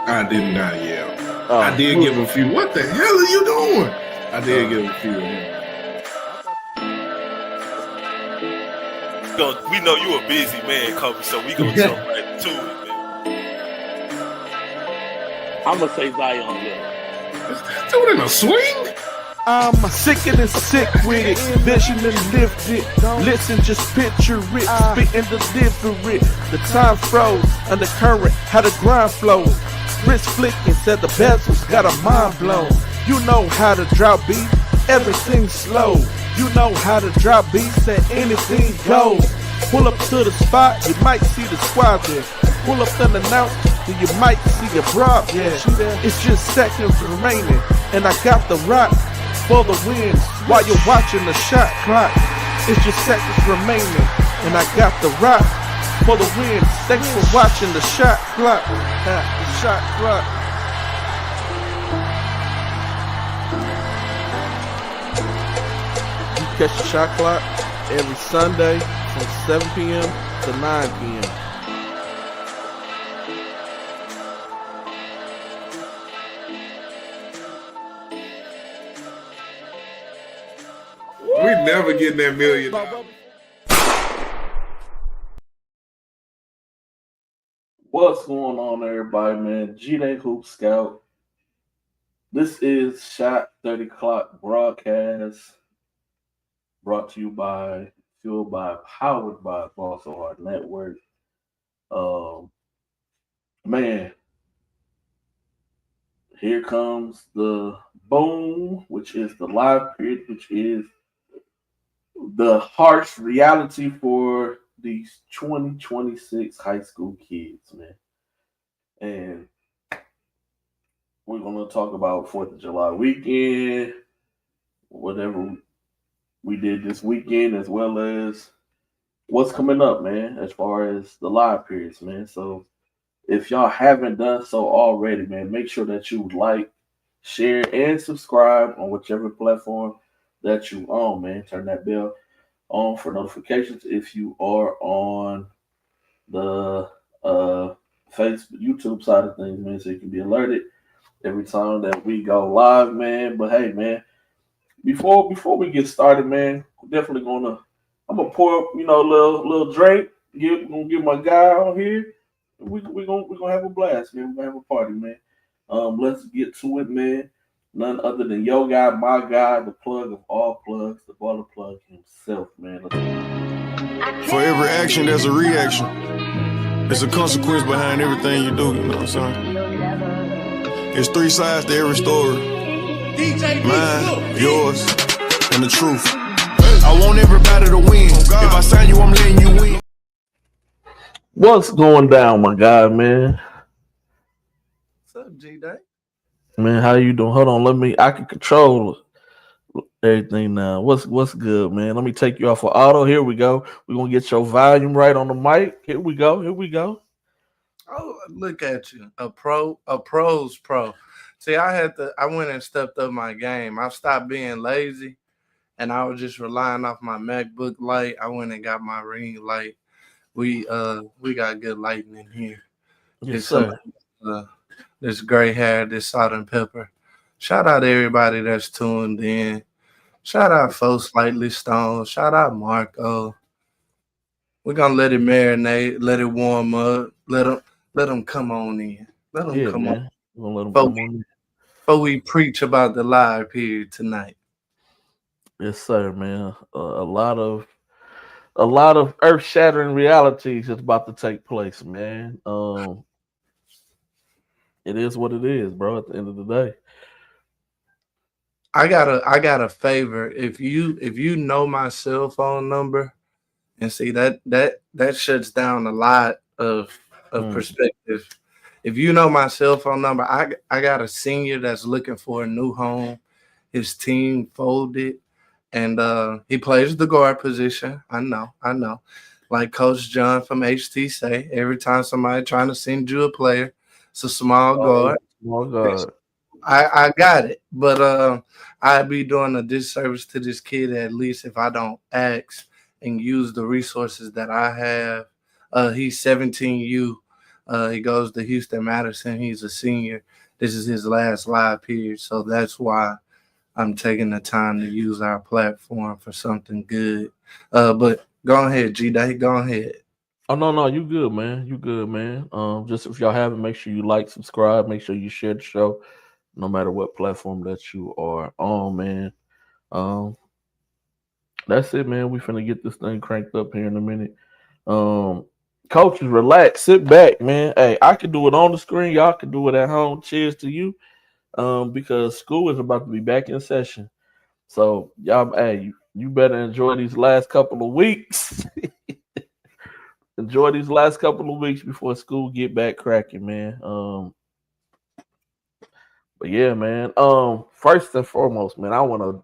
I did not yell. Oh, I did give a few. What the hell are you doing? I did give a few of them. We know you a busy man, Kobe, so we gonna jump right to it, man. I'm gonna say Zion Hill. Doing in a swing? I'm sick and sick with it, vision and lift it. Listen, just picture it, spit and deliver it. The time froze, undercurrent, how the grind flows. Wrist flicking, said the bezels, got a mind blown. You know how to drop beat, everything slow. You know how to drop beat, said anything goes. Pull up to the spot, you might see the squad there. Pull up unannounced, then you might see a broad there. It's just seconds remaining, and I got the rock for the win while you're watching the shot clock. It's just seconds remaining, and I got the rock for the win. Thanks for watching the shot clock. The shot clock. You catch the shot clock every Sunday from 7 p.m. to 9 p.m. We never getting that $1 million. What's going on, everybody, man? G-Day Hoop Scout. This is Shot 30 Clock broadcast brought to you by, fueled by, powered by Boston Hard Network. Man, here comes the boom, which is the live period, which is the harsh reality for these 2026 high school kids, man. And we're going to talk about 4th of July weekend, whatever we did this weekend, as well as what's coming up, man, as far as the live periods, man. So if y'all haven't done so already, man, make sure that you like, share, and subscribe on whichever platform that you own, man. Turn that bell on for notifications if you are on the Facebook, YouTube side of things, man, so you can be alerted every time that we go live, man. But hey, man, before we get started, man, I'm definitely I'm gonna pour up, a little drink. Gonna get my guy on here. We're gonna have a blast, man. We're gonna have a party, man. Let's get to it, man. None other than your guy, my guy, the plug of all plugs, the baller plug himself, man. For every action, there's a reaction. There's a consequence behind everything you do, you know what I'm saying? There's 3 sides to every story. Mine, yours, and the truth. I want everybody to win. If I sign you, I'm letting you win. What's going down, my guy, man? What's up, G-Day? Man, how you doing? Hold on, I can control everything now. What's good, man? Let me take you off of auto. Here we go. We're gonna get your volume right on the mic. Here we go. Oh, look at you. A pro's pro. See, I went and stepped up my game. I stopped being lazy and I was just relying off my MacBook light. I went and got my ring light. We got good lighting in here. Yes, sir. This gray hair, this salt and pepper. Shout out to everybody that's tuned in. Shout out folks Slightly Stone. Shout out Marco. We're gonna let it marinate, let it warm up, let them come on in. Let them come on. We're gonna let them come on. Before we preach about the live period tonight. Yes, sir, man. A lot of earth-shattering realities is about to take place, man. It is what it is, bro. At the end of the day, I got a favor. If you know my cell phone number, and see that shuts down a lot of perspective. If you know my cell phone number, I got a senior that's looking for a new home. His team folded, and he plays the guard position. I know. Like Coach John from HT say, every time somebody trying to send you a player, it's a small guard. Small guard. I got it, but I'd be doing a disservice to this kid at least if I don't ask and use the resources that I have. He's 17U He goes to Houston Madison. He's a senior. This is his last live period, so that's why I'm taking the time to use our platform for something good. But go ahead, G-Day. Go ahead. Oh no, you good, man. You good, man. Just if y'all haven't, make sure you like, subscribe, make sure you share the show, no matter what platform that you are on, man. Um, that's it, man. We finna get this thing cranked up here in a minute. Coaches, relax, sit back, man. Hey, I can do it on the screen. Y'all can do it at home. Cheers to you. Because school is about to be back in session. So y'all, hey, you better enjoy these last couple of weeks. Enjoy these last couple of weeks before school get back cracking, man. But yeah, man. First and foremost, man, I want to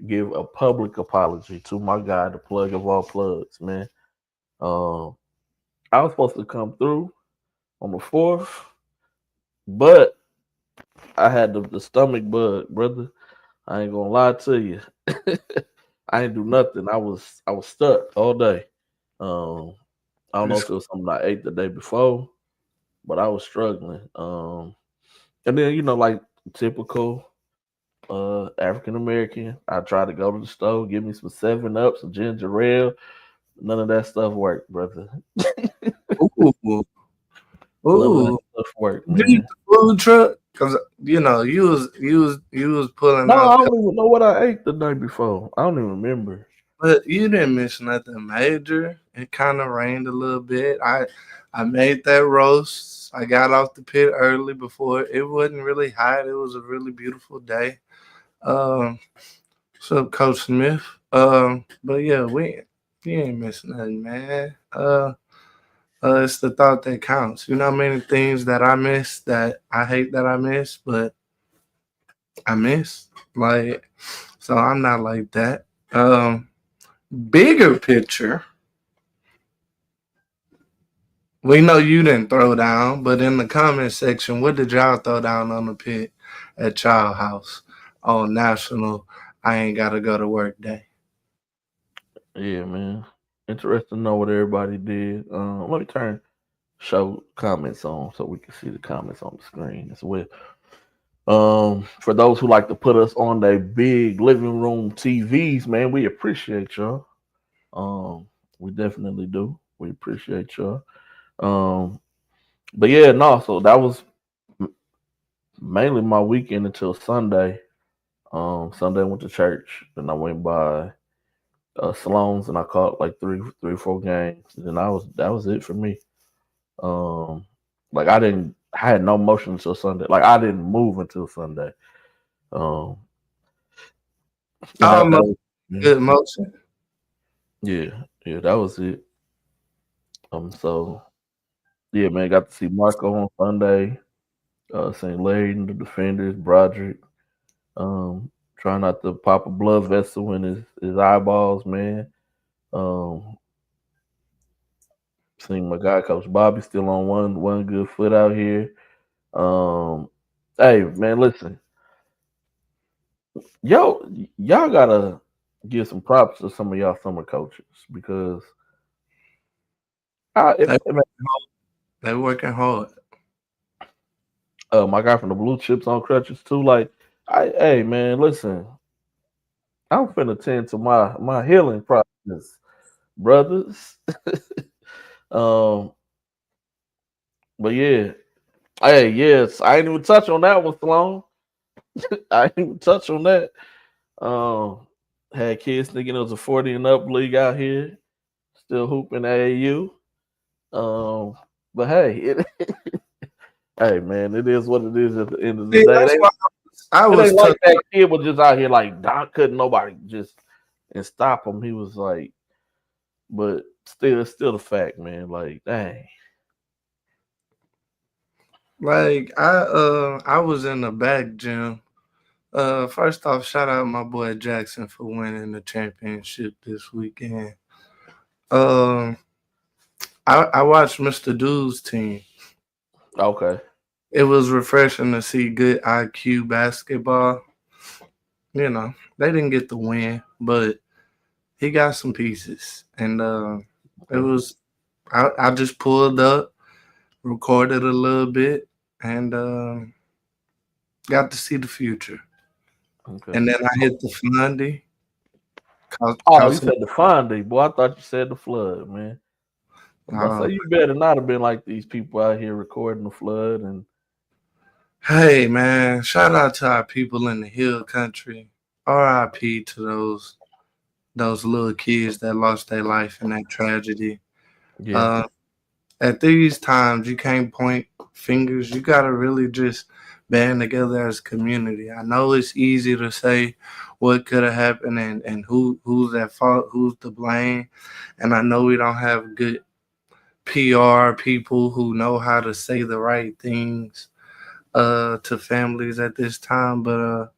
give a public apology to my guy, the plug of all plugs, man. I was supposed to come through on the 4th, but I had the stomach bug, brother. I ain't gonna lie to you. I ain't do nothing. I was stuck all day. I don't know if it was something I ate the day before, but I was struggling. And then like typical African American, I tried to go to the store, give me some 7-Up, some ginger ale. None of that stuff worked, brother. Ooh. None of that stuff worked, man. Did you the food truck? Because you was pulling No, I out. don't even know what I ate the night before. I don't even remember. But you didn't miss nothing major. It kind of rained a little bit. I made that roast. I got off the pit early before it wasn't really hot. It was a really beautiful day. What's up, Coach Smith? But yeah, you ain't missing nothing, man. It's the thought that counts. You know how many things that I miss that I hate that I miss, but I miss. Like, so I'm not like that. Bigger picture. We know you didn't throw down, but in the comment section, what did y'all throw down on the pit at Child House on National I Ain't Gotta Go to Work Day? Yeah, man. Interesting to know what everybody did. Let me show comments on so we can see the comments on the screen as well. For those who like to put us on their big living room TVs, man, we appreciate y'all. We definitely do. We appreciate y'all. But yeah, no, so that was mainly my weekend until Sunday. Sunday I went to church, then I went by Sloan's and I caught like three or four games. And then that was it for me. Like I had no motion until Sunday. Like I didn't move until Sunday. That was, good motion. Yeah, that was it. So yeah, man, got to see Marco on Sunday. St. Larry and the defenders, Broderick. Trying not to pop a blood vessel in his eyeballs, man. Seeing my guy Coach Bobby still on one good foot out here. Hey man, listen. Y'all gotta give some props to some of y'all summer coaches because they're working hard. My guy from the Blue Chips on crutches too. Like, hey man, listen. I'm finna tend to my healing process, brothers. But yeah. Hey, yes, I ain't even touch on that one, Sloan. I ain't even touch on that. Had kids thinking it was a 40 and up league out here, still hooping AAU. But hey, hey man, it is what it is at the end of the day. I was like that kid was just out here like Doc couldn't nobody just and stop him. He was like, but still, it's still the fact, man. Like, dang. Like I was in the back gym. First off, shout out my boy Jackson for winning the championship this weekend. I watched Mr. Dude's team. Okay. It was refreshing to see good IQ basketball. You know, they didn't get the win, but he got some pieces. And it was I just pulled up. recorded a little bit, and got to see the future. Okay. And then I hit the Fundy. Oh, you said the Fondy, boy. I thought you said the flood, man. I say you better not have been like these people out here recording the flood. And hey, man, shout out to our people in the hill country. R.I.P. to those little kids that lost their life in that tragedy. yeah, At these times, you can't point fingers. You gotta really just band together as a community. I know it's easy to say what could have happened and who's at fault, who's to blame. And I know we don't have good PR people who know how to say the right things to families at this time. But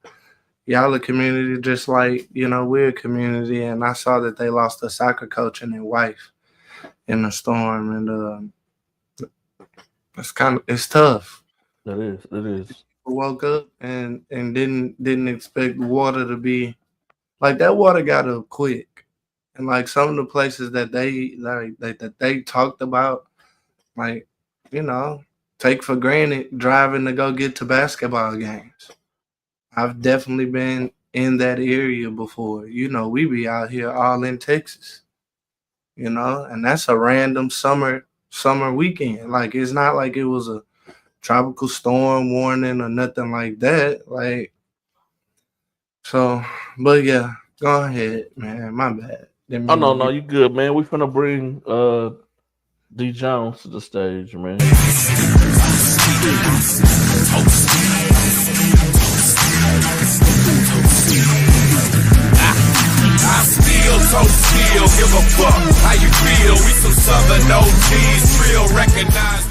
y'all a community just like, we're a community. And I saw that they lost a soccer coach and their wife in the storm. And it's tough. it is. It is. Woke up and didn't expect water to be like that. Water got up quick, and like some of the places that they talked about, like take for granted driving to go get to basketball games. I've definitely been in that area before. We be out here all in Texas, and that's a random summer weekend. Like it's not like it was a tropical storm warning or nothing like that. Like, so, but yeah, go ahead, man. My bad. Oh no, you good, man. We finna bring D Jones to the stage, man. I still give a fuck how you feel. We some Southern OGs, real recognized.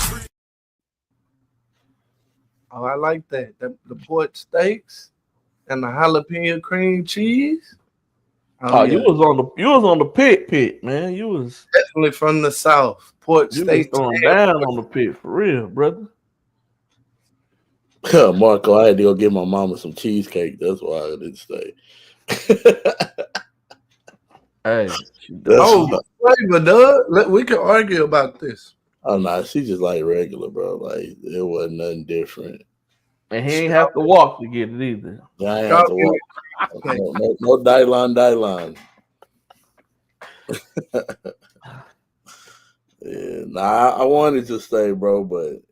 Oh, I like that. The pork steaks and the jalapeno cream cheese. Oh, yeah. you was on the pit, man. You was definitely from the South. Pork steaks throwing down on the pit for real, brother. Marco, I had to go get my mama some cheesecake. That's why I didn't stay. Hey, flavor, Doug. We can argue about this. Oh no, she just like regular, bro. Like it wasn't nothing different. And he ain't have to walk to get it either. Yeah, I ain't have to walk. No Dylan. Yeah, I wanted to stay, bro, but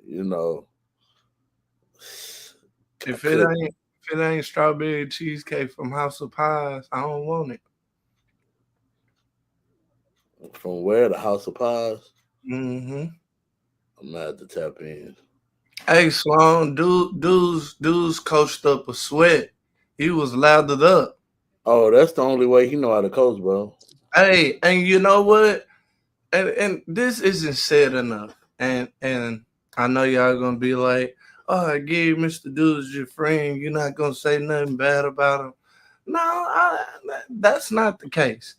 if it ain't strawberry cheesecake from House of Pies, I don't want it. From where? The House of Pies? Mm-hmm. I'm gonna have to tap in. Hey, Sloan, dudes coached up a sweat. He was lathered up. Oh, that's the only way he know how to coach, bro. Hey, and you know what? And this isn't said enough. And I know y'all gonna be like, oh, I gave Mr. Dudes your friend. You're not gonna say nothing bad about him. No, that's not the case.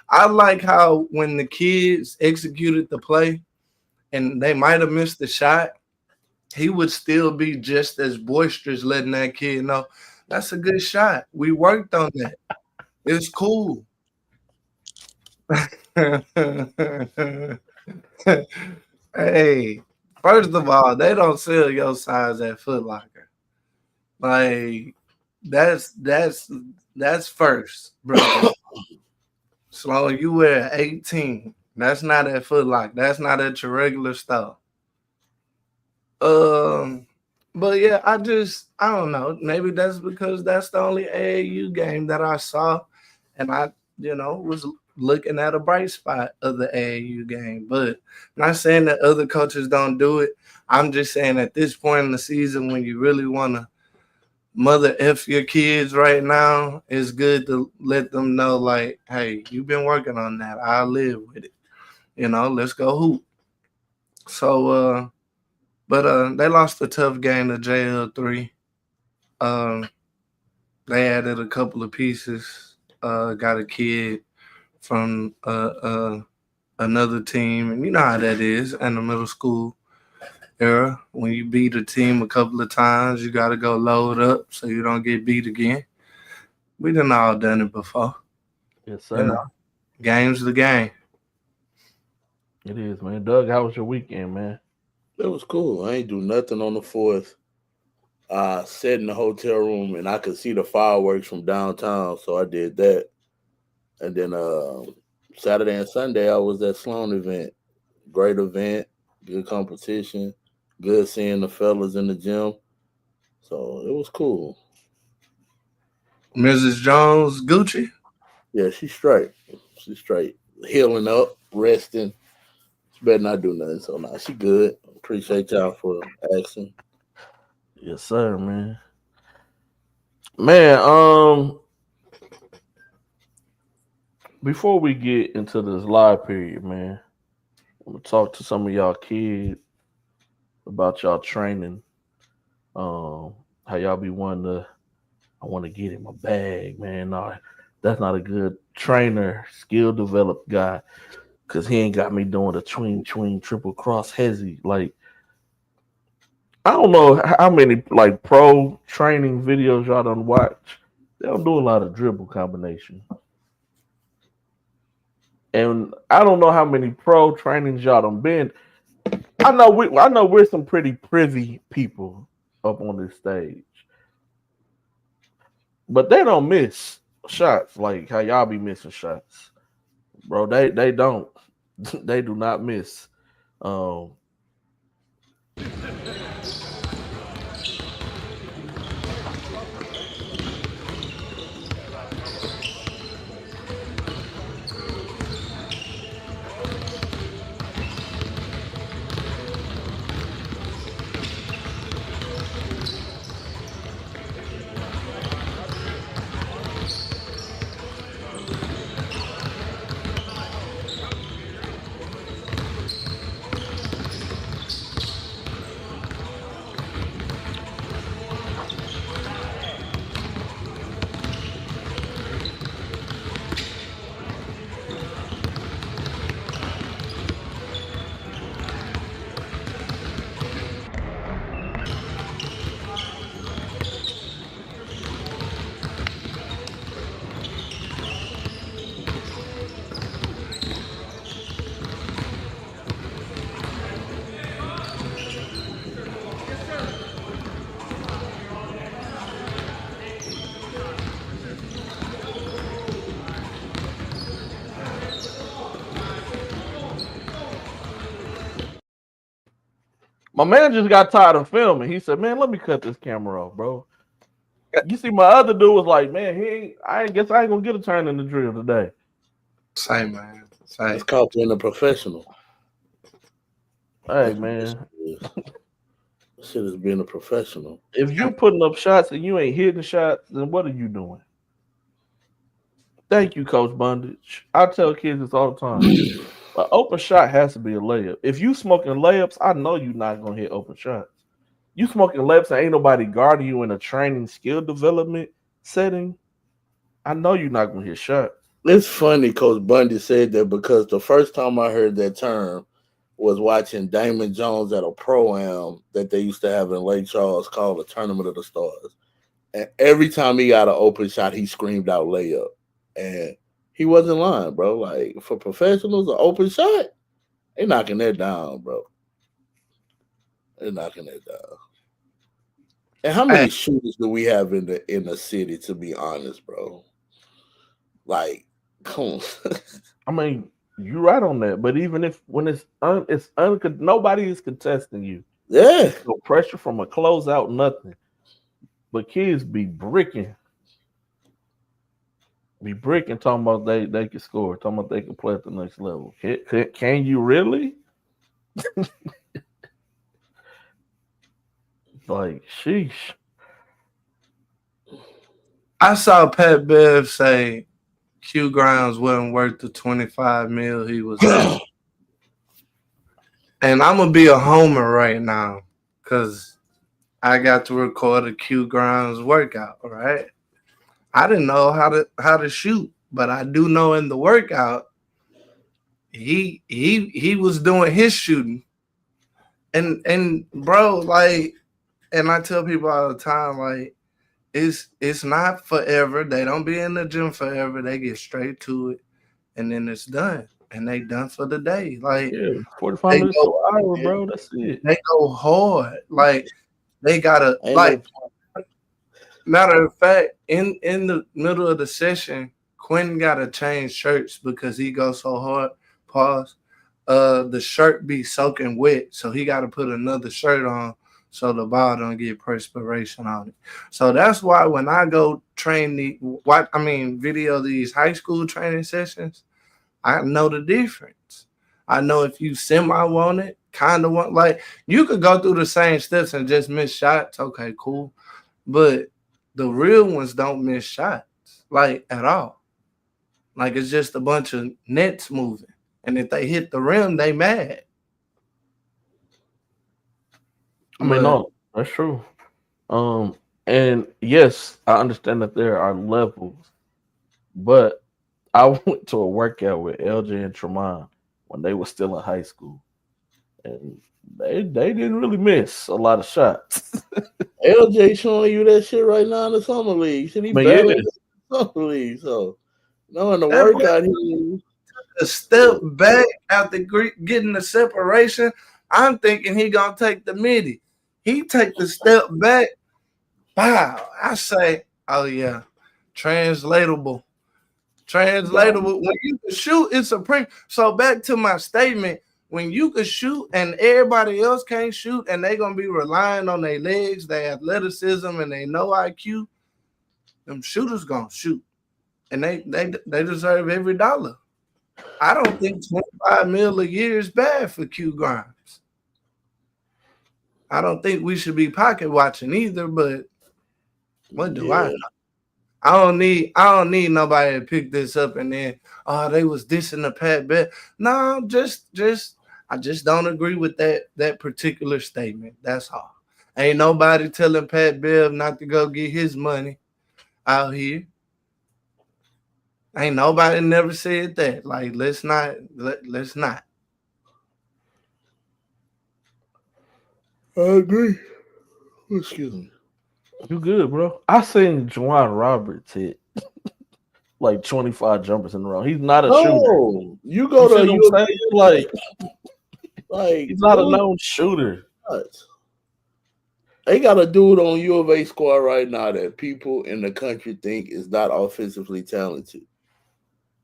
I like how when the kids executed the play and they might have missed the shot, he would still be just as boisterous, letting that kid know that's a good shot. We worked on that. It's cool. Hey, first of all, they don't sell your size at Foot Locker. Like that's first, bro. Slow, you wear 18. That's not at Foot Locker. That's not at your regular store. But yeah, I don't know. Maybe that's because that's the only AAU game that I saw, and I, was looking at a bright spot of the AAU game. But I'm not saying that other coaches don't do it. I'm just saying at this point in the season, when you really want to mother F your kids right now, it's good to let them know, like, hey, you've been working on that. I'll live with it. Let's go hoop. So, but they lost a tough game to JL3. They added a couple of pieces. Got a kid from another team, and you know how that is in the middle school era. When you beat a team a couple of times, you got to go load up so you don't get beat again. We done all done it before. Yes, sir. Game's the game. It is, man. Doug, how was your weekend, man? It was cool. I ain't do nothing on the 4th. Sat in the hotel room and I could see the fireworks from downtown, so I did that. And then Saturday and Sunday I was at Sloan event. Great event, good competition, good seeing the fellas in the gym. So it was cool. Mrs. Jones, Gucci. Yeah, she's straight. She's straight. Healing up, resting. She better not do nothing. So now she good. Appreciate y'all for asking. Yes, sir, man. Man, before we get into this live period, man, I'm gonna talk to some of y'all kids about y'all training. How y'all be wanting to, I want to get in my bag, man. No, that's not a good trainer, skill developed guy, because he ain't got me doing the tween triple cross hezzy. Like, I don't know how many like pro training videos y'all done watch. They don't do a lot of dribble combination. And I don't know how many pro trainings y'all done been. I know we're some pretty privy people up on this stage. But they don't miss shots like how y'all be missing shots. Bro, they don't. They do not miss. My man just got tired of filming. He said, "Man, let me cut this camera off, bro." You see, my other dude was like, "Man, I guess I ain't gonna get a turn in the drill today." Same, man. Same. It's called being a professional. Hey, man. Shit is being a professional. If you putting up shots and you ain't hitting shots, then what are you doing? Thank you, Coach Bondage. I tell kids this all the time. An open shot has to be a layup. If you smoking layups, I know you're not gonna hit open shots. You smoking layups and ain't nobody guarding you in a training skill development setting, I know you're not gonna hit shots. It's funny Coach Bundy said that because the first time I heard that term was watching Damon Jones at a pro-am that they used to have in Lake Charles called the Tournament of the Stars. And every time he got an open shot, he screamed out layup. And he wasn't lying, bro. Like, for professionals, an open shot, they knocking that down, bro. They're knocking that down. And how many shooters do we have in the city, to be honest, bro? Like, come on. I mean, you're right on that. But even if when nobody is contesting you. Yeah. No pressure from a closeout, nothing. But kids be bricking. Talking about they can score, talking about they can play at the next level. Can you really? Like, sheesh. I saw Pat Bev say Q Grimes wasn't worth the 25 mil he was at. And I'm gonna be a homer right now because I got to record a Q Grimes workout, right? I didn't know how to shoot, but I do know in the workout he was doing his shooting. And bro, like, and I tell people all the time, like, it's not forever. They don't be in the gym forever. They get straight to it, and then it's done. and they done for the day. Like, Yeah, 45 they minutes to go, an hour, bro. That's it. they go hard. Like, they gotta, Ain't like, no matter of fact, in the middle of the session, Quentin gotta change shirts because he goes so hard. Pause. The shirt be soaking wet, so he gotta put another shirt on so the ball don't get perspiration on it. So that's why when I go train video these high school training sessions, I know the difference. I know if you semi want it, kind of want, like, you could go through the same steps and just miss shots. Okay, cool. But the real ones don't miss shots, like, at all. Like, it's just a bunch of nets moving. And if they hit the rim, they mad. I mean, no, that's true. And yes, I understand that there are levels, but I went to a workout with LJ and Tremont when they were still in high school, and they didn't really miss a lot of shots. LJ showing you that shit right now in the summer league. Should he But barely yeah. in the summer league? So no, in the That boy workout, he a step back after getting the separation. I'm thinking he gonna take the midi. He take the step back. Wow. I say, oh yeah, translatable. Translatable. When you can shoot, it's a print. So back to my statement, when you can shoot and everybody else can't shoot, and they're gonna be relying on their legs, their athleticism, and they no IQ, them shooters gonna shoot. And they deserve every dollar. I don't think 25 mil a year is bad for Q Grimes. I don't think we should be pocket watching either, but what do I know? I don't need nobody to pick this up and then, oh, they was dissing the Pat Bev. No, I just don't agree with that particular statement. That's all. Ain't nobody telling Pat Bev not to go get his money out here. Ain't nobody never said that. Like, let's not. I agree. Excuse me. You good, bro? I seen Juwan Roberts hit like 25 jumpers in a row. He's not a shooter. You go to you what I'm saying? Like he's not a known shooter. They got a dude on U of A squad right now that people in the country think is not offensively talented.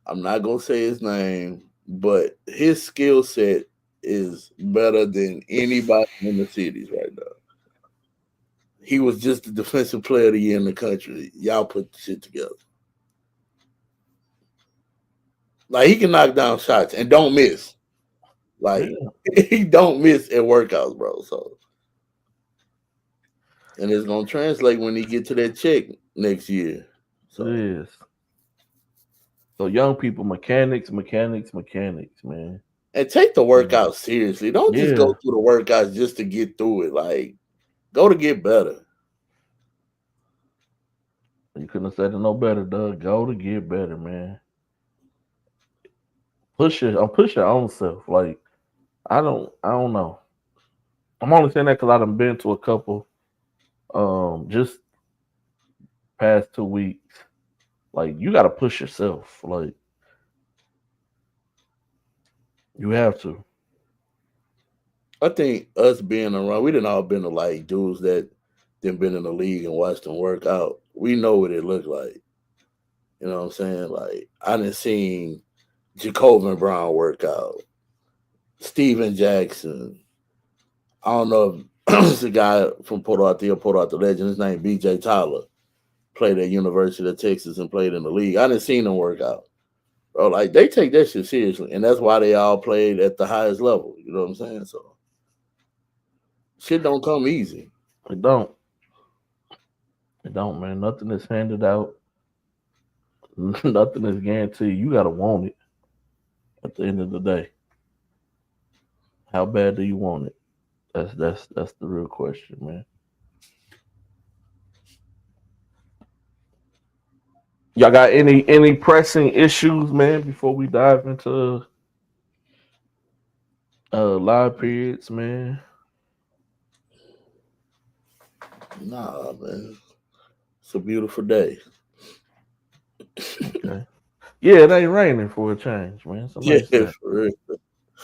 I'm not gonna say his name, but his skill set is better than anybody in the cities right now. He was just the defensive player of the year in the country. Y'all put the shit together. Like, he can knock down shots and don't miss. Like, he don't miss at workouts, bro. So, and it's gonna translate when he get to that check next year. So. It is. So young people, mechanics, man. And take the workout seriously. Don't just go through the workouts just to get through it. Like, go to get better. You couldn't have said it no better, Doug. Go to get better, man. Push your own self. Like, I don't know. I'm only saying that because I done been to a couple just past 2 weeks. Like, you gotta push yourself. Like, you have to. I think us being around, we didn't all been to like dudes that didn't been in the league and watched them work out. We know what it looked like. You know what I'm saying? Like, I done seen Jacobin Brown work out, Steven Jackson. I don't know if it's a guy from Port Arthur Legend. His name BJ Tyler. Played at University of Texas and played in the league. I didn't seen them work out. Bro, like, they take that shit seriously. And that's why they all played at the highest level. You know what I'm saying? So shit don't come easy. It don't. It don't, man. Nothing is handed out. Nothing is guaranteed. You gotta want it at the end of the day. How bad do you want it? That's the real question, man. Y'all got any pressing issues, man, before we dive into live periods, man? Nah, man. It's a beautiful day. Okay. Yeah, it ain't raining for a change, man. It's a Yeah, nice day. for real.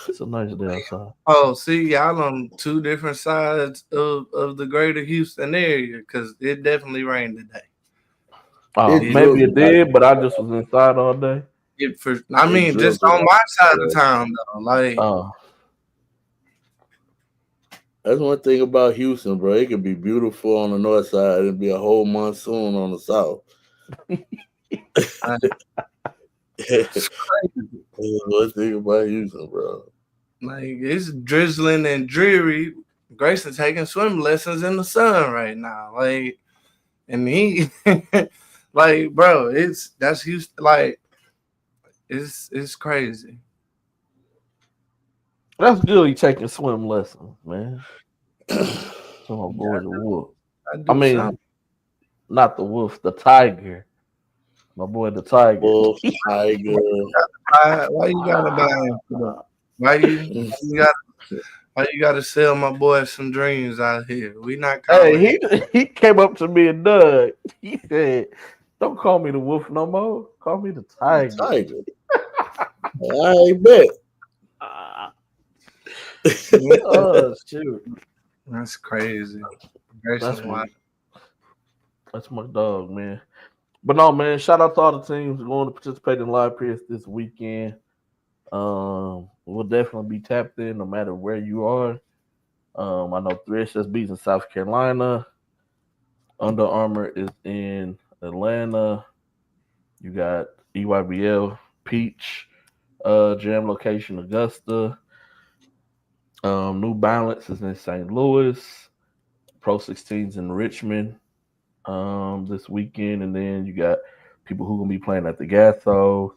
It's a nice day outside. Oh, see, y'all on two different sides of the greater Houston area because it definitely rained today. Oh, It maybe it drizzled. did, but I just was inside all day. I mean, just drizzled. on my side of town though. Like, Oh, That's one thing about Houston, bro. It could be beautiful on the north side and be a whole monsoon on the south. That's one thing about Houston, bro. like it's drizzling and dreary. Grayson taking swim lessons in the sun right now. Like, and he, like, bro, that's Houston. Like, it's crazy. that's good. You taking swim lessons, man. So my boy the wolf. I mean, something. not the wolf, the tiger. My boy the tiger. Wolf, tiger. Why you gotta buy into that? Why you gotta sell my boy some dreams out here? We not calling. Hey, he came up to me and Doug. He said, "Don't call me the wolf no more. Call me the tiger." Tiger. I bet. Oh shoot, That's crazy. that's my dog, man. But no, man. Shout out to all the teams going to participate in live periods this weekend. We'll definitely be tapped in no matter where you are. I know 3SSB's in South Carolina. Under Armour is in Atlanta. You got EYBL Peach, Jam Location Augusta. New Balance is in St. Louis. Pro 16's in Richmond this weekend, and then you got people who gonna be playing at the Gasso.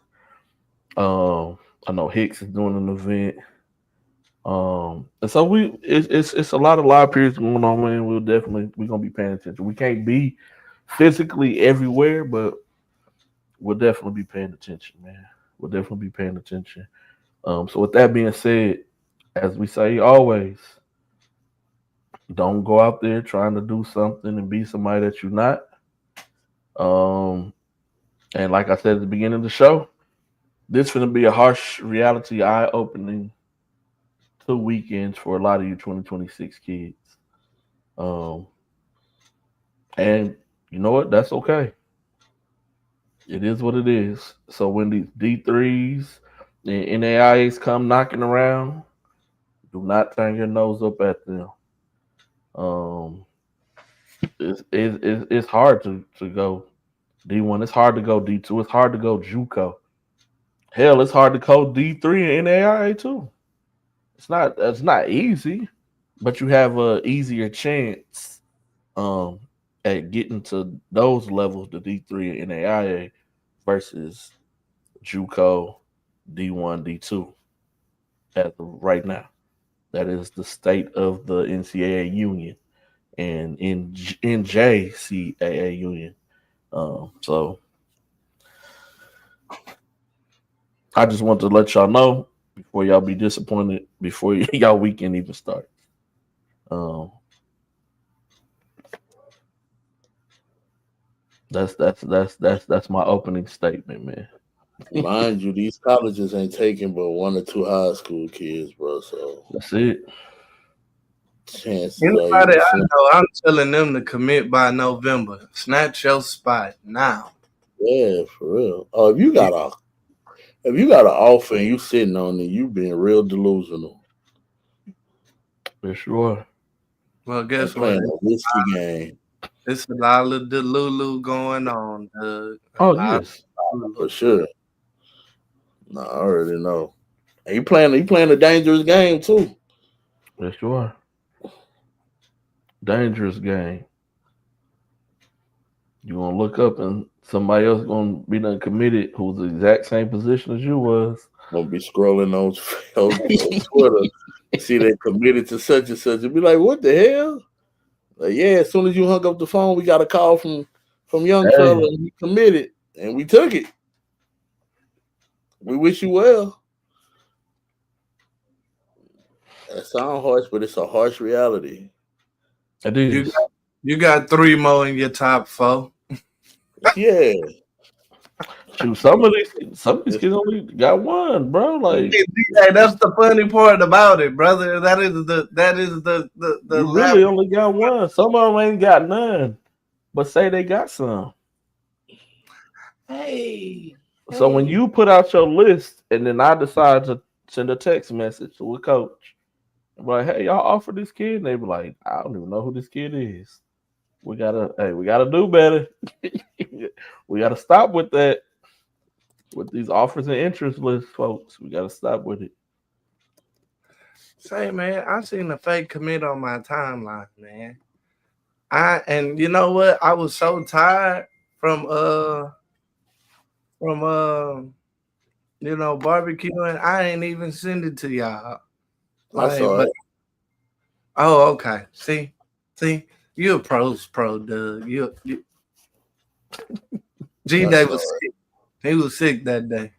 I know Hicks is doing an event. And so it's a lot of live periods going on, man. We're gonna be paying attention. We can't be physically everywhere, but we'll definitely be paying attention, man. We'll definitely be paying attention. So with that being said, as we say always, don't go out there trying to do something and be somebody that you're not. And like I said at the beginning of the show, this is going to be a harsh reality, eye-opening 2 weekends for a lot of you 2026 kids. And you know what? That's okay. It is what it is. So when these D3s and NAIAs come knocking around, do not turn your nose up at them. It's hard to go D1. It's hard to go D2. It's hard to go JUCO. Hell, it's hard to go D3 and NAIA too. It's not easy, but you have a easier chance at getting to those levels, the D3 and NAIA versus JUCO, D1, D2 as of right now. That is the state of the NCAA union and in NJCAA union. So I just want to let y'all know before y'all be disappointed before y'all weekend even starts. That's my opening statement, man. Mind you, these colleges ain't taking but 1 or 2 high school kids, bro. So that's it. Chances anybody I know, I'm telling them to commit by November. Snatch your spot now. Yeah, for real. Oh, if you got an offer and you sitting on it, you being real delusional. For sure. Well, guess what? Playing a whiskey game. It's a lot of delulu going on. Oh yes, for sure. No, I already know. And he playing a dangerous game too. For sure. Dangerous game. You're gonna look up and somebody else gonna be done committed who's the exact same position as you was. Gonna be scrolling on Twitter, see they committed to such and such, and be like, "What the hell?" Like, yeah, as soon as you hung up the phone, we got a call from young fella, and he committed, and we took it. We wish you well. That sounds harsh, but it's a harsh reality. It is. You got 3 more in your top 4. Yeah. Shoot, some of these kids only got one, bro. Like, Hey, that's the funny part about it, brother. That is the you really only got one. Some of them ain't got none, but say they got some. Hey. So when you put out your list, and then I decide to send a text message to a coach, I'm like, "Hey, y'all offer this kid?" And they be like, "I don't even know who this kid is. We gotta do better. We gotta stop with that. With these offers and interest lists, folks, we gotta stop with it." Say, man, I seen a fake commit on my timeline, man. And you know what? I was so tired from barbecuing. I ain't even send it to y'all. I saw it. Oh, okay. See, you a pro, Doug. You G Day was sick. He was sick that day.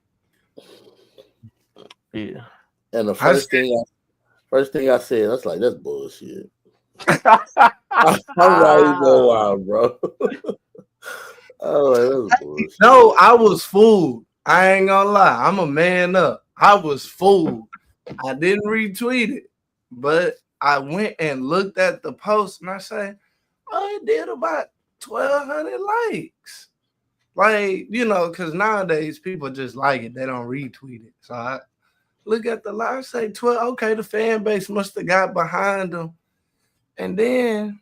Yeah. And the first thing I said, I was like, that's bullshit. I'm not even wild, bro. Oh, that's bullshit. No, I was fooled. I ain't gonna lie. I'm a man up. I was fooled. I didn't retweet it, but I went and looked at the post and I say, oh, it did about 1,200 likes. Like, because nowadays people just like it. They don't retweet it. So I look at the live, say 12. Okay, the fan base must have got behind them. And then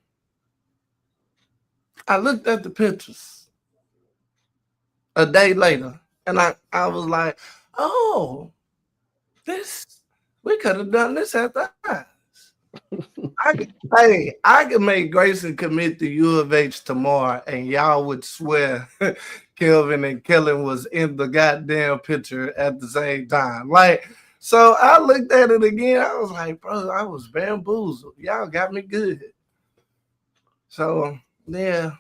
I looked at the pictures a day later, and I was like, oh, we could have done this at the eyes. I could make Grayson commit to U of H tomorrow, and y'all would swear Kelvin and Kellen was in the goddamn picture at the same time. Like, so I looked at it again. I was like, bro, I was bamboozled. Y'all got me good. So yeah,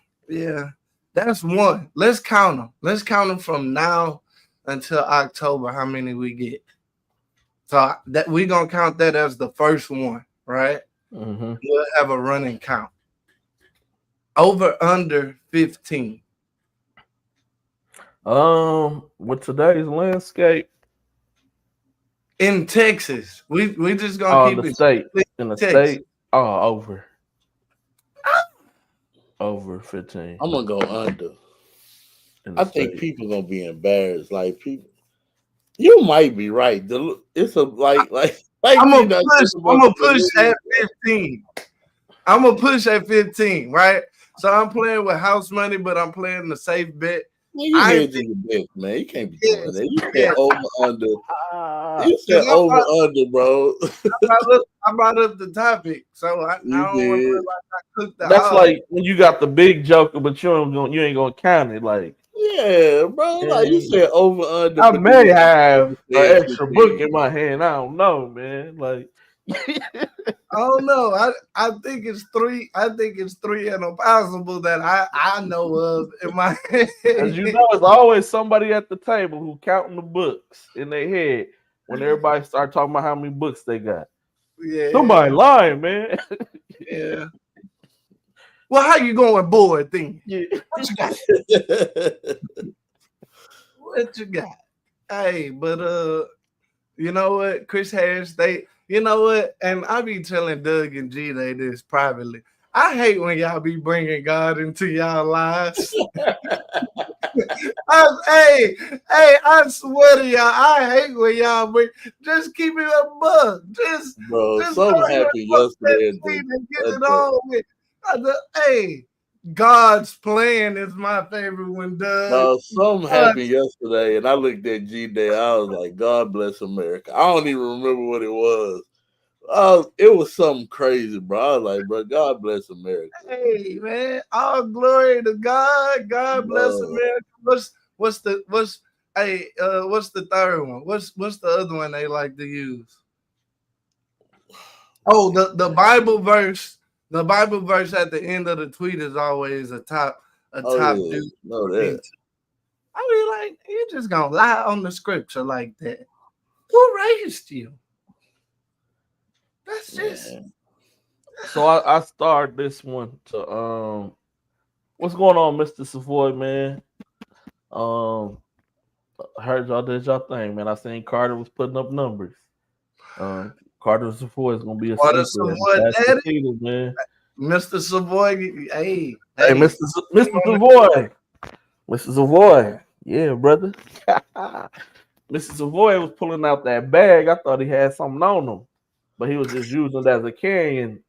that's one. Let's count them. Let's count them from now until October. How many we get? So that we're gonna count that as the first one, right? Mm-hmm. We'll have a running count. Over under 15. With today's landscape In Texas, we just gonna keep the it state. In the Texas. state, over 15. I'm gonna go under. I think people gonna be embarrassed. Like people, you might be right. It's a like. I'm gonna push at 15. I'm gonna push at 15, right? So I'm playing with house money, but I'm playing the safe bet. Man, you hedging the bet, man. You can't be doing that. You said over under. You said over under, bro. I brought up the topic, so I don't want to feel like I cooked the. That's like when you got the big joker, but you ain't gonna count it. Like, yeah, bro. Like you said over under. I may have an extra book in my hand. I don't know, man. Like, I don't know. I think it's three. I think it's three and impossible that I know of in my head. As you know, there's always somebody at the table who counting the books in their head when everybody start talking about how many books they got. Yeah, somebody lying, man. Yeah. Well, how you going, boy? Then Yeah. What you got? What you got? Hey, but you know what, Chris Harris, you know what, and I be telling Doug and G Day this privately. I hate when y'all be bringing God into y'all lives. I swear to y'all, I hate when y'all bring. Just keep it a buck. Just something happened yesterday. And get it on with. Hey, God's plan is my favorite one, Doug. No, something happened yesterday, and I looked at G Day. I was like, God bless America. I don't even remember what it was. It was something crazy, bro. I was like, bro, God bless America. Hey, man, all glory to God. God bless America. What's the third one? What's the other one they like to use? Oh, the Bible verse. The Bible verse at the end of the tweet is always a top dude. No, that. I mean, like, you just gonna lie on the scripture like that. Who raised you? That's just. So I start this one to what's going on, Mr. Savoy, man? I heard y'all did y'all thing, man. I seen Carter was putting up numbers. Carter Savoy is gonna be a Carter sleeper. Savoy, That's daddy. the Steelers, man. Mr. Savoy, Hey, Mr. Savoy. Mr. Savoy. Yeah, brother. Mr. Savoy was pulling out that bag. I thought he had something on him, but he was just using it as a carrying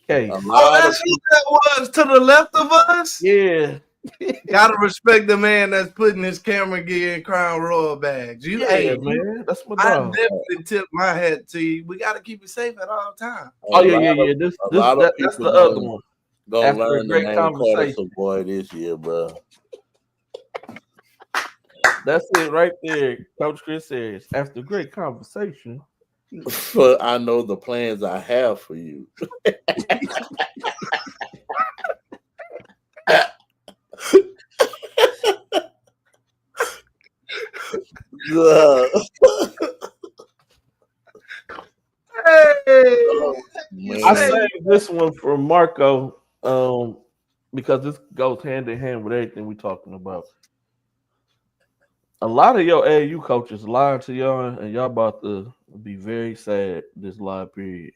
case. Oh, that's who that was to the left of us? Yeah. Gotta respect the man that's putting his camera gear in Crown Royal bags. Man. That's my I dog. definitely tip my hat to you. We gotta keep it safe at all times. Oh, yeah. That's the other one. Gonna After learn a great the name Carter conversation. Savoy this year, bro. That's it right there. Coach Chris says, after a great conversation. But I know the plans I have for you. I saved this one for Marco because this goes hand in hand with everything we're talking about. A lot of your AAU coaches lied to y'all, and y'all about to be very sad this live period.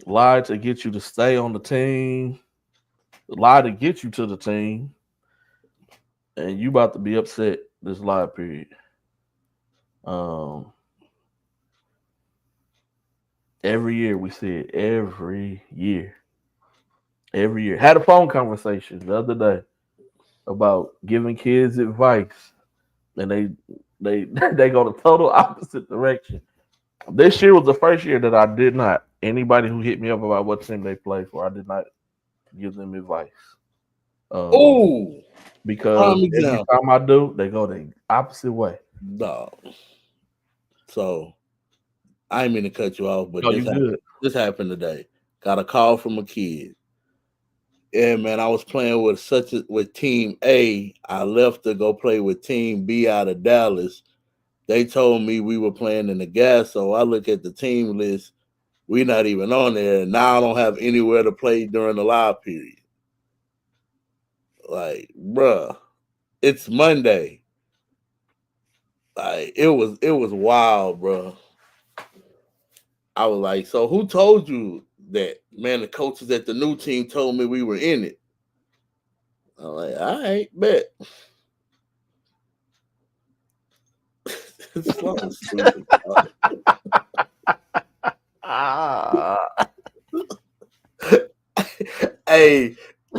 Lied to get you to stay on the team. Lied to get you to the team. And you about to be upset this live period. Every year we see it. Every year. Had a phone conversation the other day about giving kids advice, and they go the total opposite direction. This year was the first year that I did not. Anybody who hit me up about what team they play for, I did not give them advice. Because every time I do, they go the opposite way. No. So I ain't mean to cut you off, but this happened today. Got a call from a kid. Yeah, man, I was playing with Team A. I left to go play with Team B out of Dallas. They told me we were playing in the gas, so I look at the team list. We're not even on there. And now I don't have anywhere to play during the live period. Like, bruh, it's Monday. Like, it was wild, bruh. I was like, so who told you that? Man, the coaches at the new team told me we were in it. I'm like, all right, bet. It's so stupid. Hey,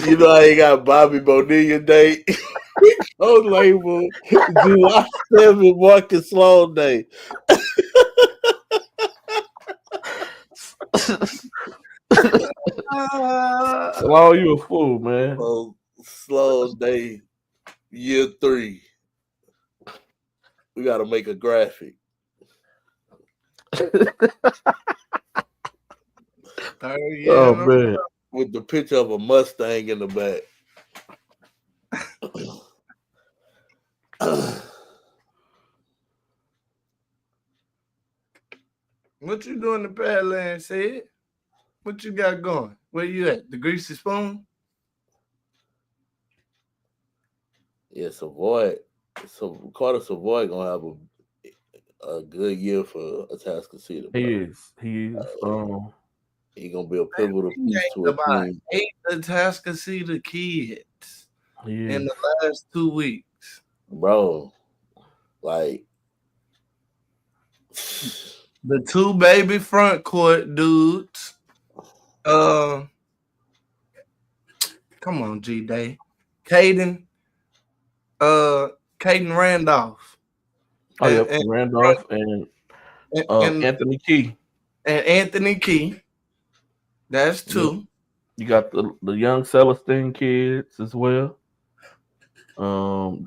you know I ain't got Bobby Bonilla Day. Code label July 7th, Marcus Sloan Day. Sloan, you a fool, man. Sloan Day, year 3. We got to make a graphic. Man. With the picture of a Mustang in the back. What you doing in the Badlands, Sid? What you got going? Where you at? The Greasy Spoon? Yeah, So Carter Savoy gonna have a good year for Atascocita. He is. He gonna be a pivotal piece to a team. 8 Atascocita kids in the last 2 weeks, bro. Like the 2 baby front court dudes. Come on, G-Day. Caden Randolph. Randolph and Anthony Key. And Anthony Key. That's 2. You got the young Celestine kids as well.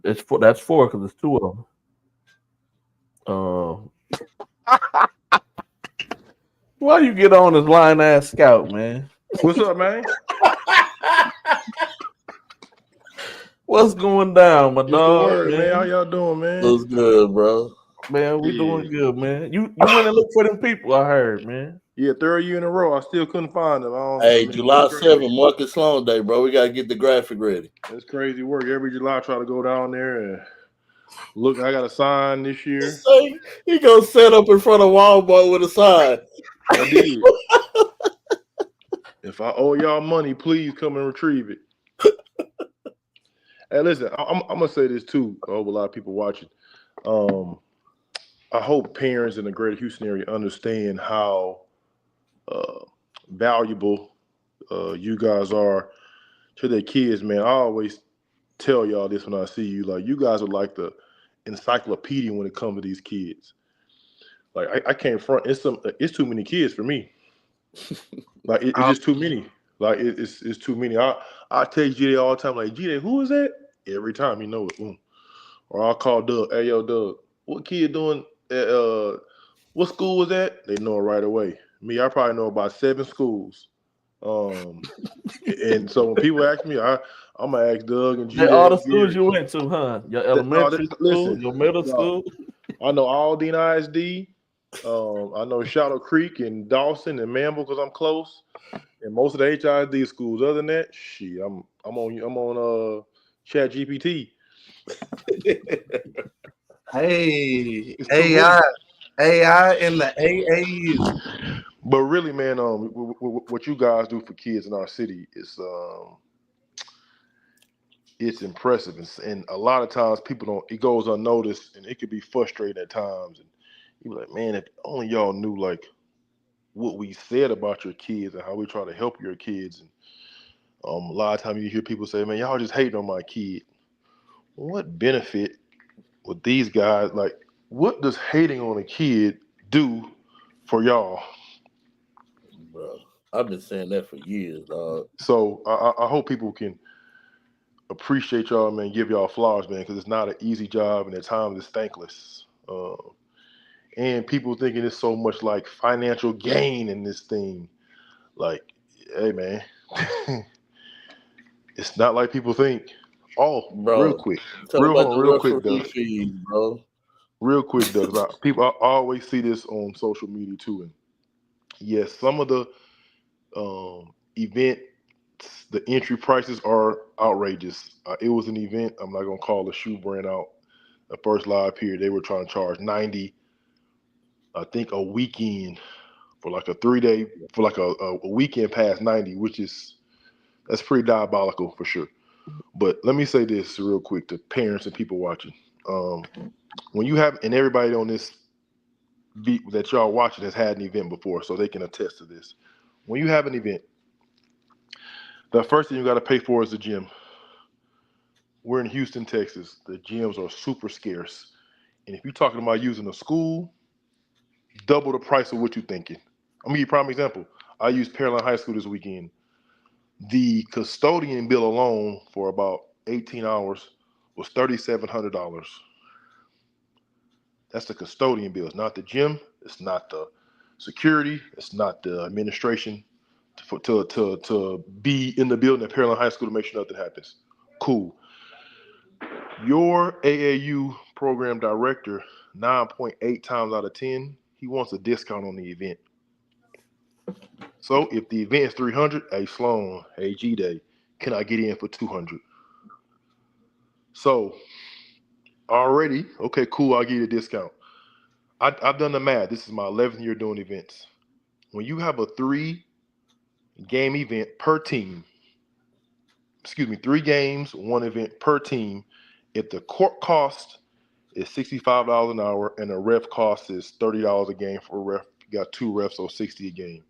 That's 4 because it's 2 of them. Why you get on this line ass scout, man? What's up, man? What's going down, my dog? Man? How y'all doing, man? Looks good, bro. Man, we Yeah. doing good, man. You went and looked for them people, I heard, man. Yeah, third year in a row. I still couldn't find them. Hey, July 7th, Marcus Sloan Day, bro. We gotta get the graphic ready. It's crazy work. Every July I try to go down there and look. I got a sign this year. He gonna set up in front of Walmart with a sign. I did. If I owe y'all money, please come and retrieve it. Hey, listen, I'm gonna say this too. I hope a lot of people watching. I hope parents in the greater Houston area understand how valuable you guys are to their kids, man. I always tell y'all this when I see you. Like, you guys are like the encyclopedia when it comes to these kids. Like, I can't front. It's too many kids for me. Like, it's just too many. Like, it's too many. I text GD all the time, like, GD, who is that? Every time, you know it. Or I'll call Doug. Hey, yo, Doug, what kid doing at, what school was that? They know it right away. Me, I probably know about 7 schools. And so when people ask me, I'm gonna ask Doug and GD. All the schools you went to, huh? Your elementary school, listen, your middle school. I know Aldine ISD. I know Shadow Creek and Dawson and Mamble because I'm close. And most of the HISD schools. Other than that, shit, I'm on Chat GPT. Hey, AI in the AAU. But really, man, what you guys do for kids in our city is it's impressive, and a lot of times people don't. It goes unnoticed, and it could be frustrating at times. And you're like, man, if only y'all knew like what we said about your kids and how we try to help your kids. And a lot of times you hear people say, man, y'all just hating on my kid. What benefit would these guys like? What does hating on a kid do for y'all? Bro, I've been saying that for years, dog. So I hope people can appreciate y'all, man, give y'all flowers, man, because it's not an easy job, and at times it's thankless. And people thinking it's so much like financial gain in this thing. Like, hey, man, it's not like people think. Oh, bro, real quick, real quick, bro. Real quick, Doug. People, I always see this on social media too, and yes, some of the event, the entry prices are outrageous. It was an event. I'm not gonna call the shoe brand out. The first live period, they were trying to charge $90. I think a weekend for like a 3-day for like a weekend pass $90, that's pretty diabolical for sure. But let me say this real quick to parents and people watching. When you have, and everybody on this beat that y'all watching has had an event before, so they can attest to this. When you have an event, the first thing you got to pay for is the gym. We're in Houston, Texas. The gyms are super scarce. And if you're talking about using a school, double the price of what you're thinking. I'm going to give you a prime example. I used Pearland High School this weekend. The custodian bill alone for about 18 hours was $3,700. That's the custodian bill. It's not the gym. It's not the security. It's not the administration to be in the building at Pearland High School to make sure nothing happens. Cool. Your AAU program director, 9.8 times out of 10, he wants a discount on the event. So if the event is 300, hey Sloan, hey G-Day, can I get in for 200? So already, okay, cool, I'll give you a discount. I've done the math. This is my 11th year doing events. When you have a 3-game event per team, 3 games, 1 event per team, if the court cost is $65 an hour and the ref cost is $30 a game for a ref, you got 2 refs, so $60 a game.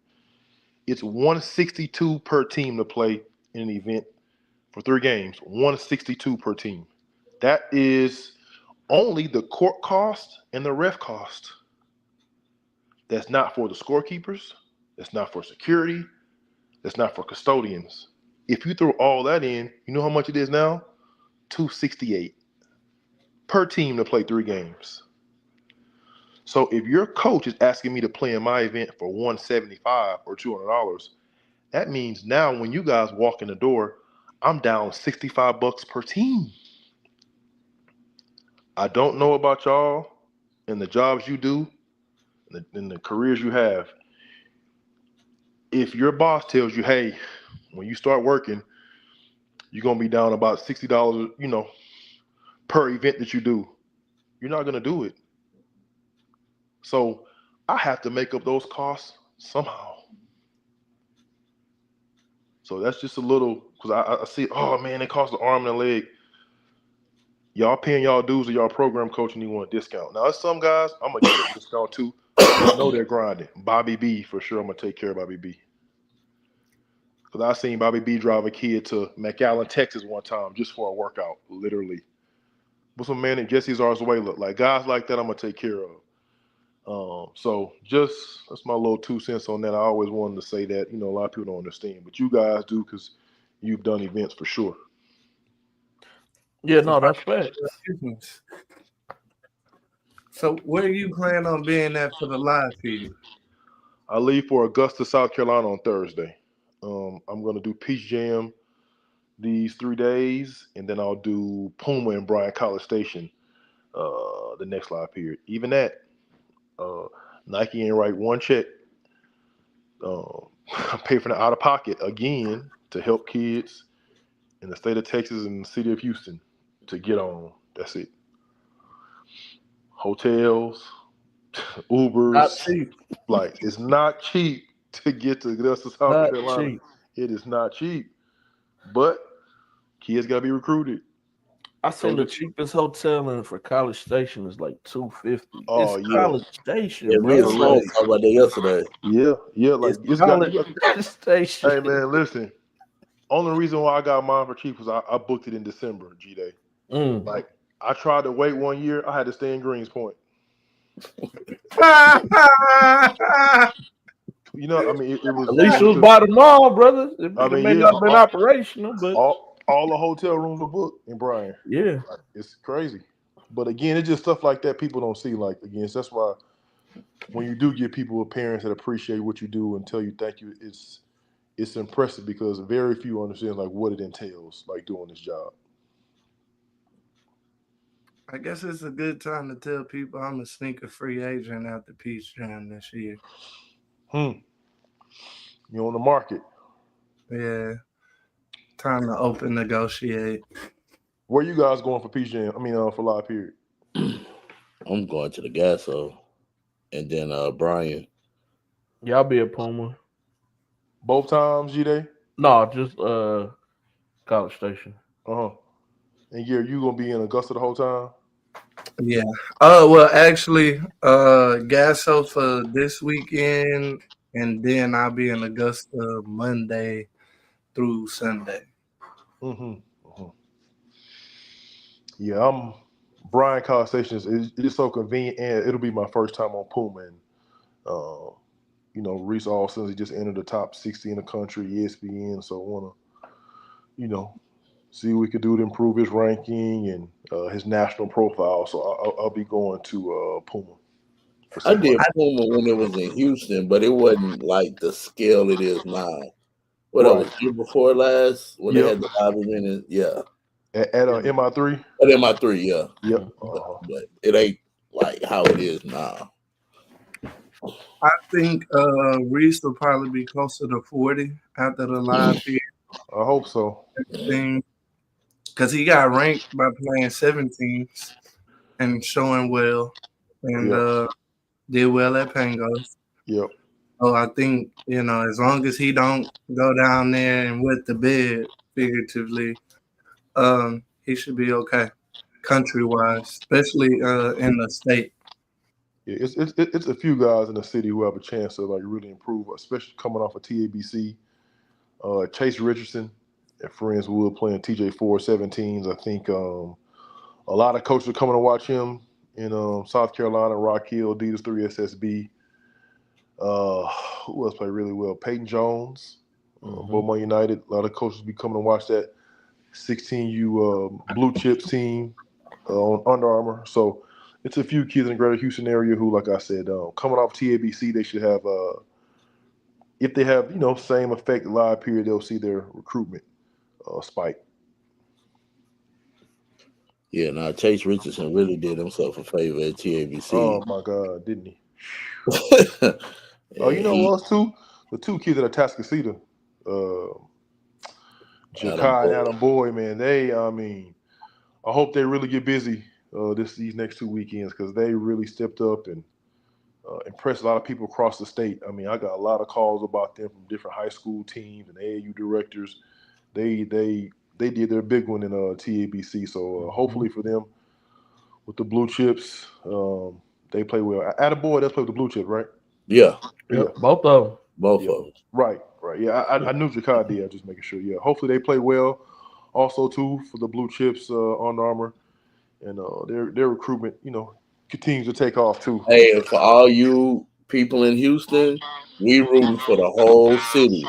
It's $162 per team to play in an event for 3 games, $162 per team. That is only the court cost and the ref cost. That's not for the scorekeepers. That's not for security. That's not for custodians. If you throw all that in, you know how much it is now? $268 per team to play 3 games. So if your coach is asking me to play in my event for $175 or $200, that means now when you guys walk in the door, I'm down $65 per team. I don't know about y'all, and the jobs you do and the careers you have, if your boss tells you, hey, when you start working, you're gonna be down about $60, per event that you do, you're not gonna do it. So I have to make up those costs somehow. So that's just a little, because I see, oh man, it costs an arm and a leg. Y'all paying y'all dues or y'all program coach and you want a discount. Now, there's some guys, I'm going to give a discount too. I know they're grinding. Bobby B, for sure, I'm going to take care of Bobby B. Because I seen Bobby B drive a kid to McAllen, Texas one time just for a workout, literally. What's some man that Jesse's ours way look like? Guys like that, I'm going to take care of. So just, that's my little 2 cents on that. I always wanted to say that. A lot of people don't understand, but you guys do because you've done events for sure. Yeah, no, that's fact. So where you plan on being at for the live feed? I leave for Augusta, South Carolina on Thursday. I'm going to do Peach Jam these 3 days, and then I'll do Puma and Bryan College Station the next live period. Even that, Nike ain't write one check. I pay for the out of pocket again to help kids in the state of Texas and the city of Houston to get on. That's it. Hotels, Ubers, Not cheap. flights. It's not cheap to get to Augusta, South Not Carolina. cheap. It is not cheap, but kids got to be recruited. I seen the cheapest hotel for College Station is like $250. Oh, it's yeah. College Station, Yeah, me and bro. Sloan talked about that yesterday. Yeah, like It's College Station. Hey man, listen. Only reason why I got mine for cheap was I booked it in December, G-Day. Like, I tried to wait 1 year. I had to stay in Greenspoint. It was. At least it was by the mall, brother. It may not have been operational, but all the hotel rooms were booked in Bryan. Yeah, like, it's crazy. But again, it's just stuff like that people don't see. Like, again, so that's why when you do get people with parents that appreciate what you do and tell you thank you, it's impressive because very few understand like what it entails, like doing this job. I guess it's a good time to tell people I'm a sneaker free agent after Peach Jam this year. You're on the market. Yeah. Time to open negotiate. Where you guys going for Peach Jam? For live period. I'm going to the Gasso, and then Brian. Y'all be at Puma. Both times, G-Day? No, just College Station. And you gonna be in Augusta the whole time? Yeah. Well, actually, Gasso for this weekend, and then I'll be in Augusta Monday through Sunday. Yeah, I'm Bryan College Station. It's so convenient, and it'll be my first time on Puma. And Reese Austin, he just entered the top 60 in the country, ESPN. So I wanna, see what we could do to improve his ranking and his national profile. So I'll be going to Puma. I did Puma when it was in Houston, but it wasn't like the scale it is now. That was year before last when they had the live event. Yeah. At MI3? At MI3, yeah. Yep. But it ain't like how it is now. I think Reese will probably be closer to 40 after the live feed. I hope so. Because he got ranked by playing 17s and showing well and did well at Pangos. Yep. So I think, as long as he don't go down there and wet the bed, figuratively, he should be okay, country-wise, especially in the state. Yeah, it's a few guys in the city who have a chance to like really improve, especially coming off of TABC. Chase Richardson at Friendswood playing TJ 417s. I think a lot of coaches are coming to watch him in South Carolina. Rock Hill, Adidas 3 SSB. Who else played really well? Peyton Jones, Beaumont United. A lot of coaches be coming to watch that 16U blue chips team on Under Armour. So it's a few kids in the greater Houston area who, like I said, coming off TABC, they should have, if they have, same effect live period, they'll see their recruitment spike. Yeah, now Chase Richardson really did himself a favor at TABC. Oh my God, didn't he? Yeah, Oh, you know what else too? The two kids at Atascocita, Jakai and Adam Boyd, man. I hope they really get busy these next 2 weekends because they really stepped up and impressed a lot of people across the state. I mean, I got a lot of calls about them from different high school teams and AAU directors. They did their big one in TABC. So hopefully for them with the Blue Chips, they play well. Adam Boyd does play with the Blue Chips, right? Yeah. Yep, both of them. Both of them. Right. Yeah, I knew Jakai did. I'm just making sure. Yeah, hopefully they play well. Also, too, for the Blue Chips on Armour, and their recruitment, continues to take off too. Hey, and for all you people in Houston, we rooting for the whole city.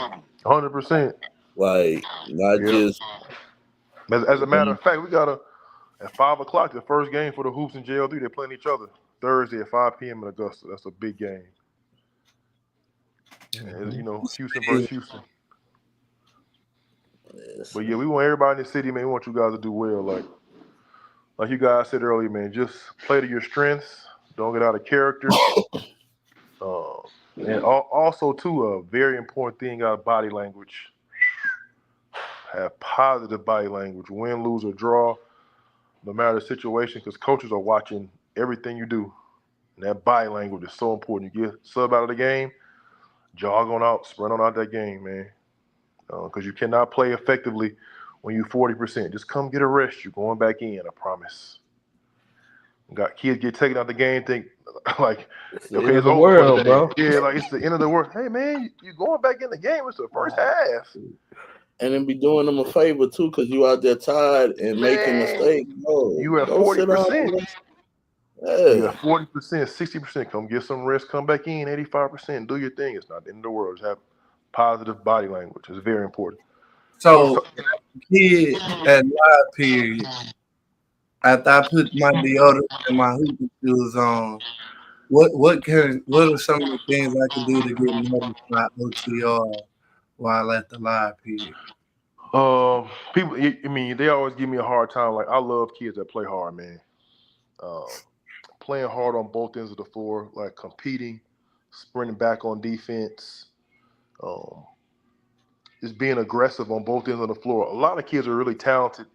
100%. Like, not just. As a matter of fact, we got at 5 o'clock the first game for the Hoops and JL3. They're playing each other Thursday at 5 p.m. in Augusta. That's a big game. And, Houston versus Houston. Yes. But yeah, we want everybody in the city, man. We want you guys to do well. Like you guys said earlier, man, just play to your strengths. Don't get out of character. And also, too, a very important thing out of body language. Have positive body language. Win, lose, or draw. No matter the situation, because coaches are watching everything you do. And that body language is so important. You get sub out of the game, jog on out, sprint on out that game, man. Because you cannot play effectively when you're 40%. Just come get a rest. You're going back in, I promise. Got kids get taken out the game, think like, okay, it's over for the day. Bro. Yeah, like it's the end of the world. Hey, man, you going back in the game. It's the first half. And then be doing them a favor, too, because you out there tired and making mistakes. No, you at 40%. You at 40%, 60%. Come get some rest. Come back in 85%. Do your thing. It's not the end of the world. Just have positive body language. It's very important. So, kid at live period, after I put my deodorant and my hooping shoes on, what are some of the things I can do to get noticed by OTR while at the live period? People, they always give me a hard time. Like, I love kids that play hard, man. Playing hard on both ends of the floor, like competing, sprinting back on defense, just being aggressive on both ends of the floor. A lot of kids are really talented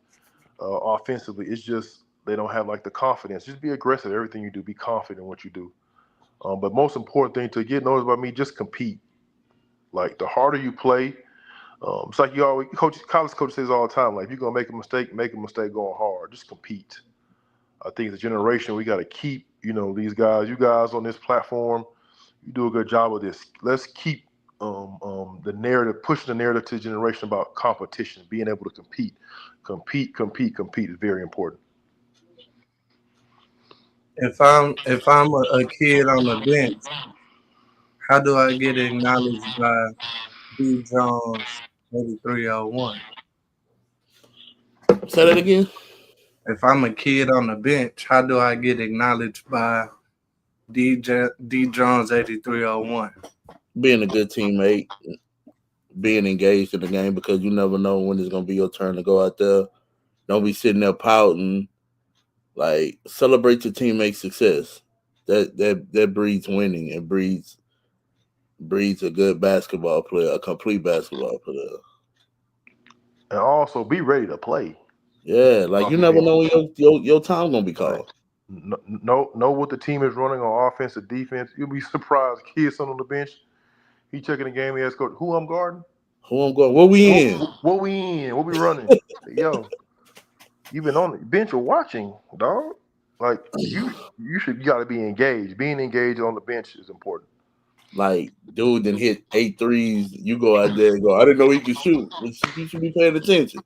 offensively. It's just they don't have like the confidence. Just be aggressive. Everything you do, be confident in what you do. But most important thing to get noticed by me, just compete. Like the harder you play, it's like you always college coach says all the time. Like if you're gonna make a mistake going hard. Just compete. I think as a generation we got to keep these guys. You guys on this platform, you do a good job of this. Let's keep the narrative, pushing the narrative to the generation about competition, being able to compete is very important. If I'm a kid on the bench, how do I get acknowledged by D. Jones 8301? Say that again. If I'm a kid on the bench, how do I get acknowledged by D. Jones 8301? Being a good teammate, being engaged in the game, because you never know when it's gonna be your turn to go out there. Don't be sitting there pouting. Like, celebrate your teammate's success. That breeds winning and breeds a good basketball player, a complete basketball player. And also be ready to play. Yeah, like you never know when your time gonna be called. Know what the team is running on offense or defense. You'll be surprised. Kids on the bench, he checking the game. He asks coach, "Who I'm guarding? Who I'm guarding? What we in? What we in? What we running?" Yo, you've been on the bench or watching, dog. Like you got to be engaged. Being engaged on the bench is important. Like, dude done hit 8 threes. You go out there and go, I didn't know he could shoot. You should be paying attention.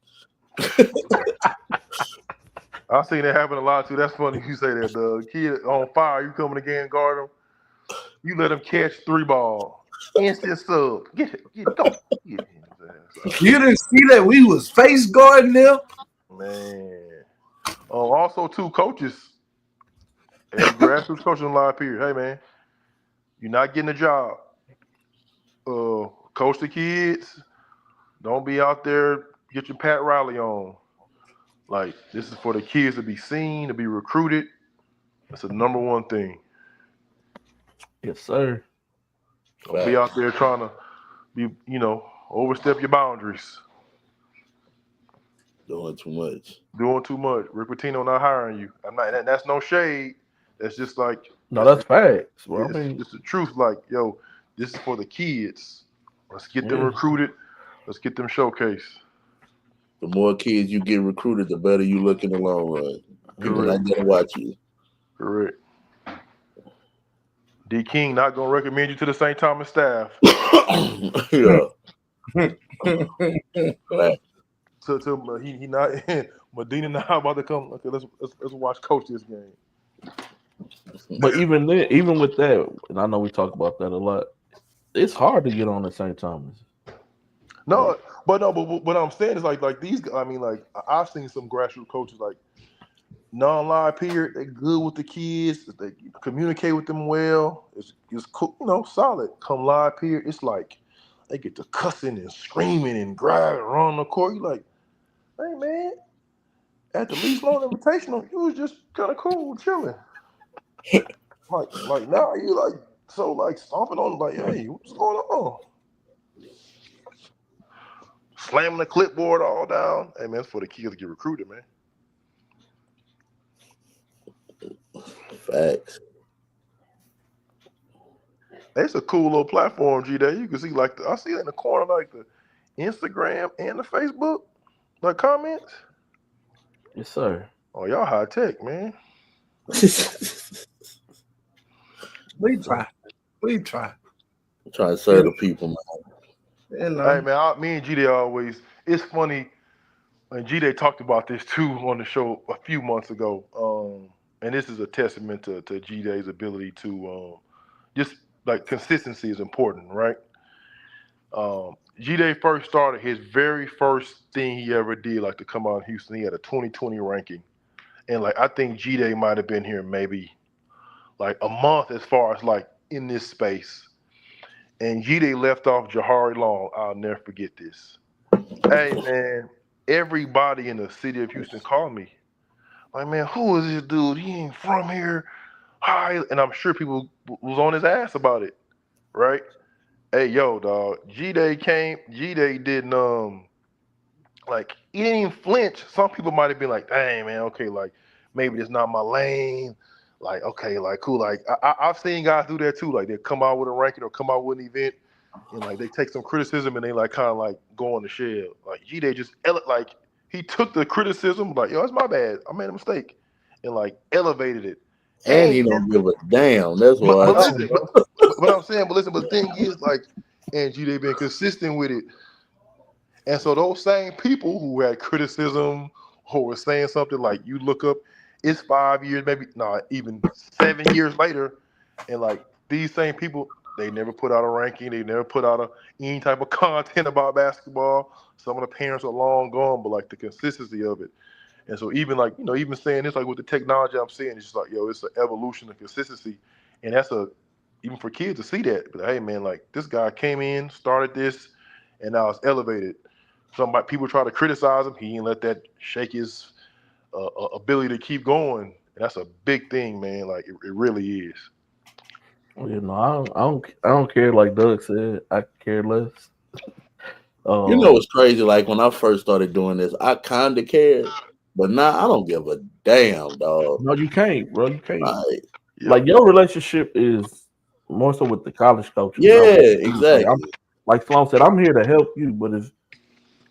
I've seen that happen a lot too. That's funny you say that. The kid on fire, you come in the game, guard him. You let him catch 3 ball. Instant sub. Get go. You didn't see that we was face guarding them? Man. Also, too, coaches. Hey, grassroots coaches in live period. Hey, man, you're not getting a job. Coach the kids. Don't be out there, get your Pat Riley on. Like, this is for the kids to be seen, to be recruited. That's the number one thing. Yes, sir. Don't be out there trying to be, overstep your boundaries. Doing too much. Rick Pitino not hiring you. That's no shade. That's just like No, that's facts. Well, it's the truth. Like, yo, this is for the kids. Let's get them recruited. Let's get them showcased. The more kids you get recruited, the better you look in the long run. People not gonna watch you. Correct. D King not gonna recommend you to the St. Thomas staff. Yeah. He not Medina not about to come. Okay, let's watch coach this game. But even then, even with that, and I know we talk about that a lot, it's hard to get on at St. Thomas. But what I'm saying is like these. I mean, like I've seen some grassroots coaches like non-live period. They good with the kids. They communicate with them well. It's cool, solid. Come live period, it's like they get to cussing and screaming and grabbing around the court. You like, hey man, at the least long invitational, you was just kind of cool, chilling. like now you like stomping on like, hey, what's going on? Slamming the clipboard all down. Hey man, it's for the kids to get recruited, man. Facts. It's a cool little platform, G-Day. You can see I see it in the corner, like the Instagram and the Facebook, like comments. Yes, sir. Oh, y'all high tech, man. We try. Try to serve the people, man. Hey man, me and G-Day always. It's funny, and G-Day talked about this too on the show a few months ago. And this is a testament to G-Day's ability to just like consistency is important, right? G-Day first started, his very first thing he ever did, like to come out in Houston, he had a 2020 ranking. And like I think G-Day might have been here maybe like a month as far as like in this space. And G-Day left off Jahari Long. I'll never forget this. Hey man, everybody in the city of Houston called me. Like, man, who is this dude? He ain't from here. Hi. And I'm sure people was on his ass about it, right? Hey, yo, dog. G-Day didn't, like, he didn't even flinch. Some people might have been like, dang, man, okay, like, maybe this not my lane. Like, okay, like, cool. Like, I've seen guys do that too. Like, they come out with a ranking or come out with an event, and, like, they take some criticism and they, like, kind of, like, go on the shell. Like, G-Day just, like, he took the criticism, like, yo, it's my bad. I made a mistake. And, like, elevated it. And he don't give a damn. That's why. But I'm saying, but the thing is, like, and G-Day been consistent with it. And so those same people who had criticism or were saying something like, you look up, it's 5 years, maybe not even 7 years later, and like these same people, they never put out a ranking, they never put out any type of content about basketball. Some of the parents are long gone, but like the consistency of it. And so even like, even saying this, like with the technology I'm seeing, it's just like, yo, it's an evolution of consistency. And that's even for kids to see that. But hey man, like this guy came in, started this, and now it's elevated. People try to criticize him, he didn't let that shake his ability to keep going. And that's a big thing, man. Like it really is. I don't care. Like Doug said, I care less. It's crazy. Like when I first started doing this, I kind of cared, but now I don't give a damn, dog. No, you can't, bro. You can't. Like your relationship is more so with the college coaches. Yeah, exactly. Like Sloan said, I'm here to help you, but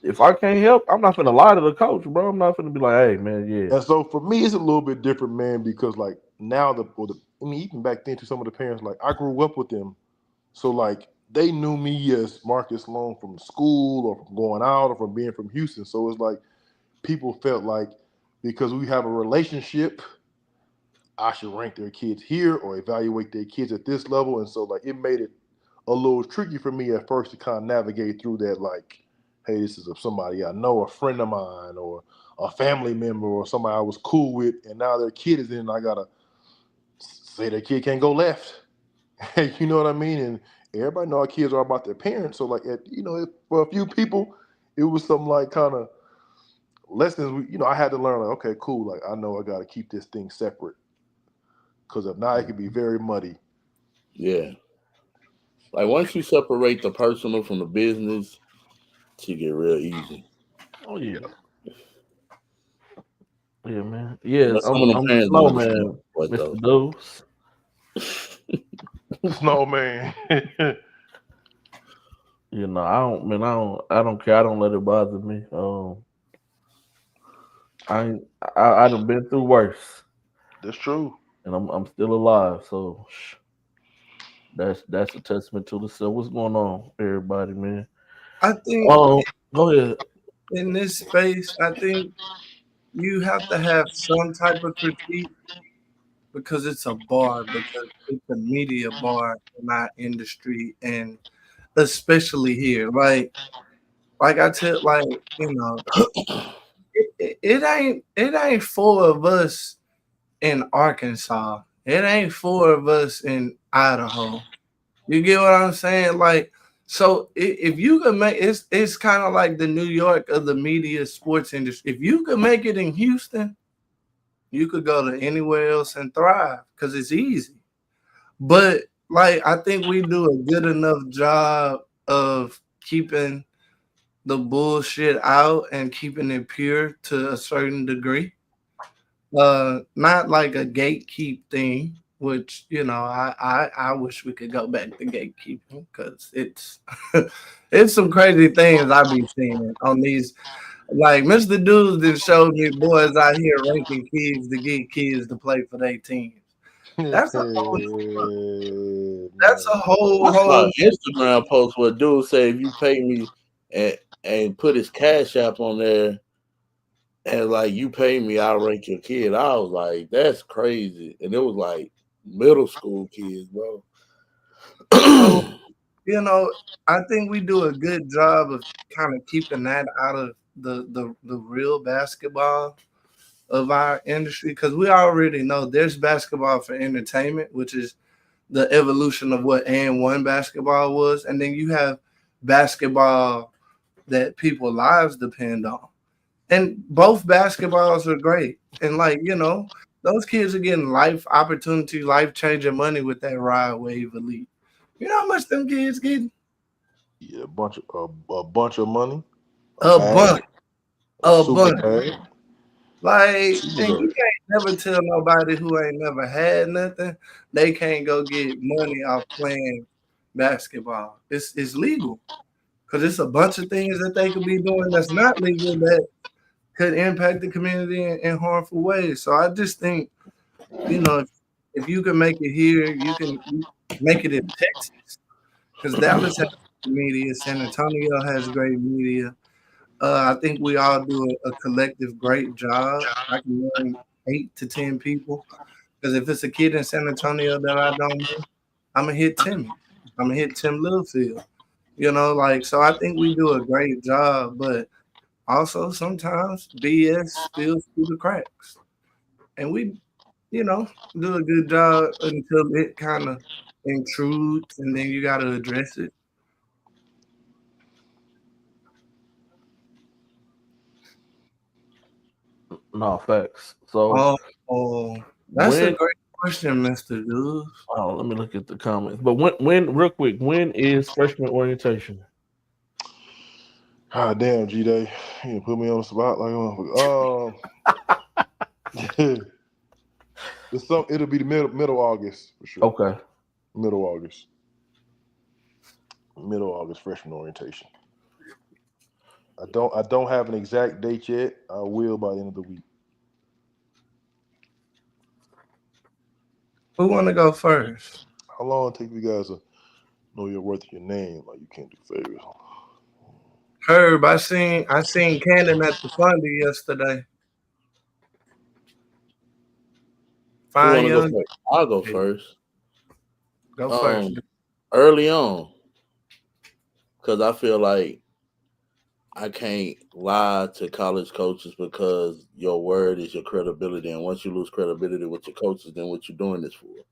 if I can't help, I'm not gonna lie to the coach, bro. I'm not gonna be like, hey, man, yeah. And so for me, it's a little bit different, man, because like now even back then to some of the parents, like I grew up with them, so like they knew me as Marcus Sloan from school or from going out or from being from Houston. So it's like people felt like because we have a relationship, I should rank their kids here or evaluate their kids at this level. And so like it made it a little tricky for me at first to kind of navigate through that, like, hey, this is somebody I know, a friend of mine, or a family member, or somebody I was cool with, and now their kid is in, and I gotta say their kid can't go left. You know what I mean? And everybody know our kids are about their parents. So like, for a few people, it was some like kind of lessons, I had to learn, like, okay, cool. Like, I know I got to keep this thing separate. Because if not, it can be very muddy. Yeah. Like, once you separate the personal from the business, it should get real easy. Oh, yeah. Yeah, man. Yeah, But some I'm of them the parents don't understand snowman, what though. Mr. Dose. Snowman. I don't care. I don't let it bother me. I done been through worse, That's true. and I'm still alive. So that's a testament to the self. What's going on, everybody, man? I think Oh, go ahead. in this space, I think you have to have some type of critique because it's a bar, because it's a media bar in our industry, and especially here. Like I tell, it ain't four of us in Arkansas. It ain't four of us in Idaho. You get what I'm saying? Like, so if you can make it's kind of like the New York of the media sports industry. If you could make it in Houston, you could go to anywhere else and thrive because it's easy. But like, I think we do a good enough job of keeping the bullshit out and keeping it pure to a certain degree. Not like a gatekeep thing, which I wish we could go back to gatekeeping because it's it's some crazy things I be seeing on these. Like Mr. Dudes that showed me boys out here ranking kids to get kids to play for their teams. That's a whole. That's a I saw whole. an Instagram post where a dude say if you pay me and put his cash app on there and like you pay me, I'll rank your kid. I was like, that's crazy. And it was like middle school kids, bro. So, I think we do a good job of kind of keeping that out of the real basketball of our industry because we already know there's basketball for entertainment, which is the evolution of what and one basketball was, and then you have basketball that people lives depend on. And both basketballs are great. And those kids are getting life opportunity, life changing money with that Ride Wave Elite. You know how much them kids getting? Yeah, a bunch of money. A A bag. bunch, A a super bunch. bag. And you can't never tell nobody who ain't never had nothing, they can't go get money off playing basketball. It's legal because it's a bunch of things that they could be doing that's not legal that could impact the community in harmful ways. So I just think, if you can make it here, you can make it in Texas because Dallas has media, San Antonio has great media. I think we all do a collective great job. I can name 8 to 10 people because if it's a kid in San Antonio that I don't know, I'm gonna hit Timmy. I'm gonna hit Tim Littlefield. So I think we do a great job, but also sometimes BS spills through the cracks, and we, do a good job until it kind of intrudes, and then you got to address it. No facts. So Oh, that's a when great question, Mr. Goose. let me look at the comments. But when real quick, when is freshman orientation? Ah, damn, G Day. You put me on the spot it'll be the middle August for sure. Okay. Middle August. Middle August freshman orientation. I don't have an exact date yet. I will by the end of the week. Who want to go first? How long it take you guys to know your worth of your name? Like you can't do favors. Herb, I seen Cannon at the Fundy yesterday. Who Fine want to go young. first? I'll go first. Go first. Early on, because I feel like I can't lie to college coaches because your word is your credibility, and once you lose credibility with your coaches, then what you're doing this for? You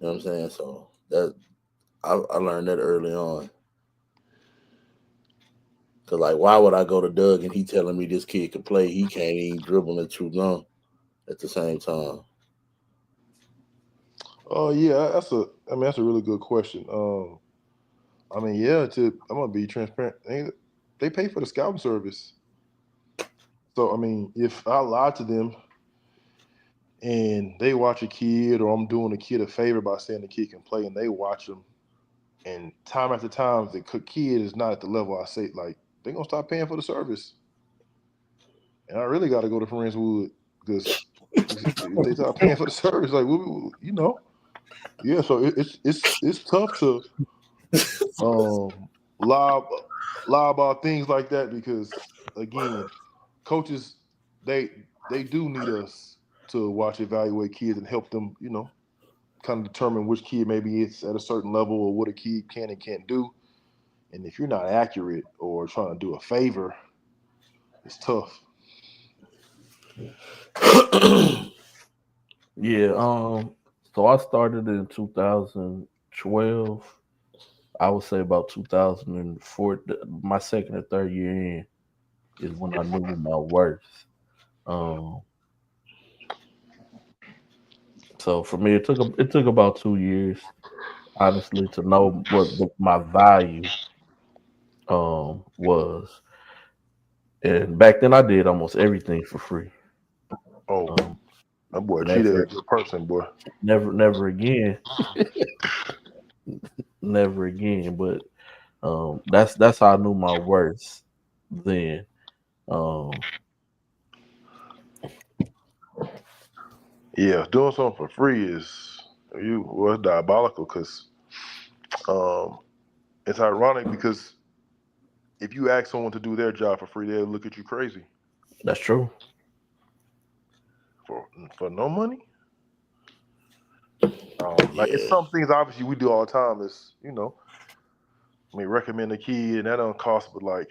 know what I'm saying? So that I learned that early on. Cause like, why would I go to Doug and he telling me this kid can play? He can't even dribble and chew gum at the same time. Oh yeah, that's a really good question. I mean, yeah, I'm gonna be transparent. They pay for the scouting service. So I mean, if I lie to them and they watch a kid, or I'm doing a kid a favor by saying the kid can play, and they watch them, and time after time the kid is not at the level I say, like, they're gonna stop paying for the service. And I really got to go to Friendswood because if they start paying for the service, like, you know, yeah. So it's tough to lie about things like that, because again, coaches they do need us to watch, evaluate kids and help them, you know, kind of determine which kid maybe it's at a certain level or what a kid can and can't do. And if you're not accurate or trying to do a favor, it's tough. Yeah. So I started in 2012. I would say about 2004. My second or third year in is when I knew my worth. So for me, it took about 2 years, honestly, to know what my value was. And back then, I did almost everything for free. Oh, that boy cheated Never, as a person, boy. never again, never again. But that's how I knew my worth then. Yeah, doing something for free is diabolical, because it's ironic, because if you ask someone to do their job for free, they'll look at you crazy. That's true. For no money. Like, it's some things obviously we do all the time. Is, you know, I mean, recommend a kid, and that don't cost, but like,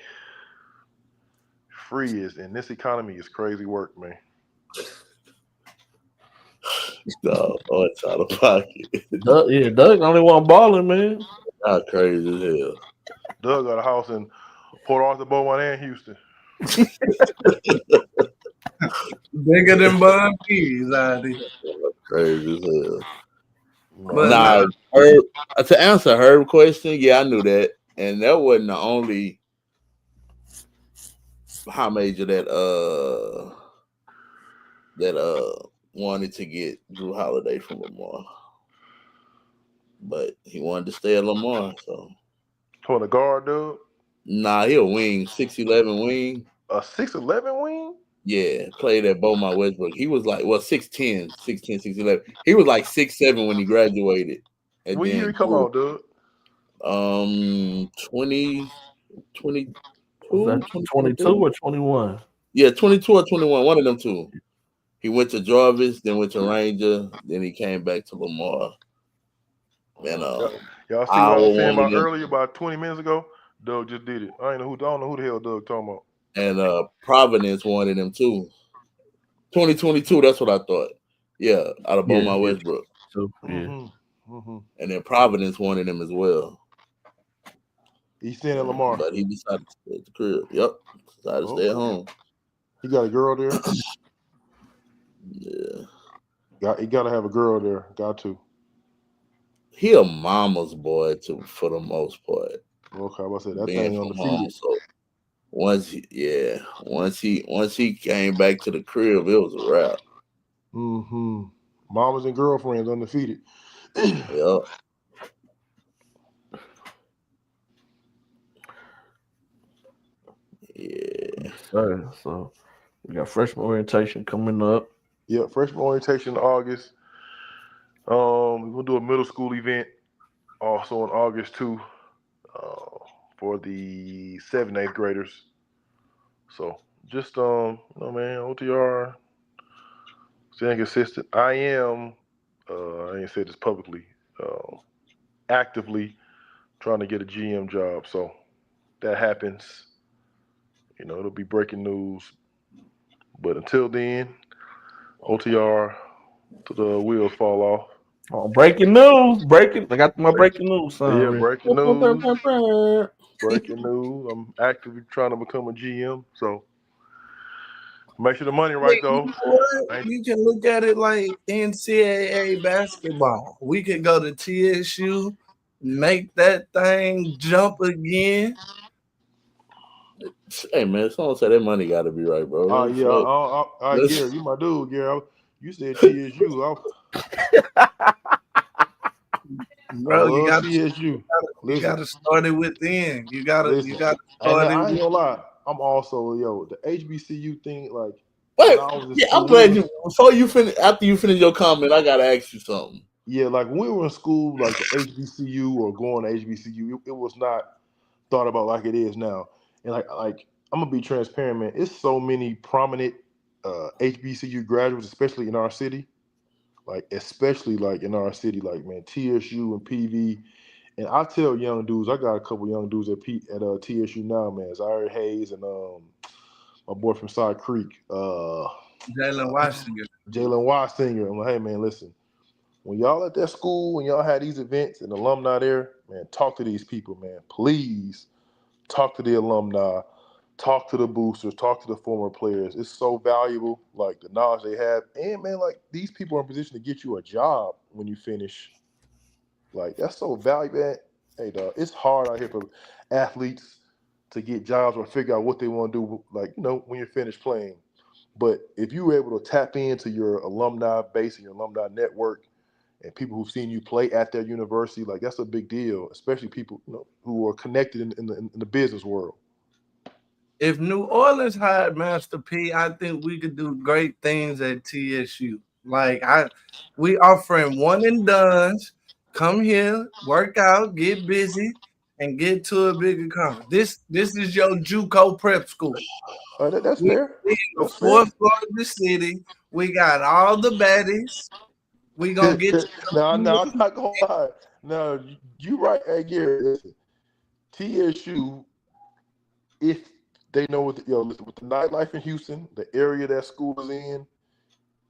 free is, in this economy, is crazy work, man. No, it's out of pocket. Doug only want balling, man. Not crazy as hell. Doug got a house in Port Arthur, Beaumont, and Houston. Bigger than Bun B's out there. Crazy as hell. But Herb, to answer her question, yeah, I knew that, and that wasn't the only high major that wanted to get Drew Holiday from Lamar, but he wanted to stay at Lamar. So, for the guard, dude. Nah, he a wing, 6'11" wing. A 6'11" wing. Yeah, played at Beaumont Westbrook. He was like, 6'10", 6'11". He was like 6'7" when he graduated. And what year he come out, dude? 2022. Was that 22 or 21? Yeah, 22 or 21, one of them two. He went to Jarvis, then went to Ranger, then he came back to Lamar. And y'all see what I was saying about earlier, about 20 minutes ago? Doug just did it. I don't know who the hell Doug talking about. And Providence wanted him too. 2022, that's what I thought. Yeah, out of Beaumont Westbrook. So, And then Providence wanted him as well. He's staying at Lamar. But he decided to stay at the crib. Yep. Decided to stay at home. He got a girl there? Yeah. He got to have a girl there. Got to. He a mama's boy too, for the most part. Okay, I was say that thing undefeated. So once he came back to the crib, it was a wrap. Mamas and girlfriends undefeated. Yep. Yeah. So we got freshman orientation coming up. Yeah, freshman orientation in August. We're gonna do a middle school event also in August too, for the 7th, 8th graders. So just man, OTR, staying consistent. I am I ain't said this publicly, actively trying to get a GM job. So that happens, it'll be breaking news. But until then, OTR till the wheels fall off. Oh, breaking news! I got my breaking news. Yeah, breaking news. Breaking news. I'm actively trying to become a GM. So make sure the money right though. You know what? You can look at it like NCAA basketball. We could go to TSU, make that thing jump again. Hey man, someone said that money got to be right, bro. Oh yeah, Gary, you my dude, Gary. You said TSU. Bro, you got TSU. You got to start it within. You got to start I ain't it. gonna lie. I'm also the HBCU thing. Like, wait, yeah, I'm glad you. Before you finish, after you finish your comment, I gotta ask you something. Yeah, like when we were in school, like the HBCU or going to HBCU, it was not thought about like it is now. And like I'm gonna be transparent, man. It's so many prominent HBCU graduates, especially in our city. Like especially like in our city, like man, TSU and PV. And I tell young dudes, I got a couple young dudes at TSU now, man. Zaire Hayes and my boy from Side Creek, Jalen Washington. Jalen Washington. I'm like, hey man, listen. When y'all at that school, when y'all had these events and alumni there, man, talk to these people, man. Please talk to the alumni, talk to the boosters, talk to the former players. It's so valuable, like the knowledge they have. And man, like these people are in position to get you a job when you finish. Like that's so valuable, man. Hey, dog, it's hard out here for athletes to get jobs or figure out what they want to do, like, when you're finished playing. But if you were able to tap into your alumni base and your alumni network, and people who've seen you play at their university, like that's a big deal, especially people who are connected in the business world. If New Orleans hired Master P, I think we could do great things at TSU. Like we offering one and dones. Come here, work out, get busy, and get to a bigger conference. This is your JUCO prep school. That's fair. We in the fourth floor of the city. We got all the baddies. We gonna get you. No, I'm not gonna lie. No, you right, hey Gary. Listen, TSU, if they know with the nightlife in Houston, the area that school is in,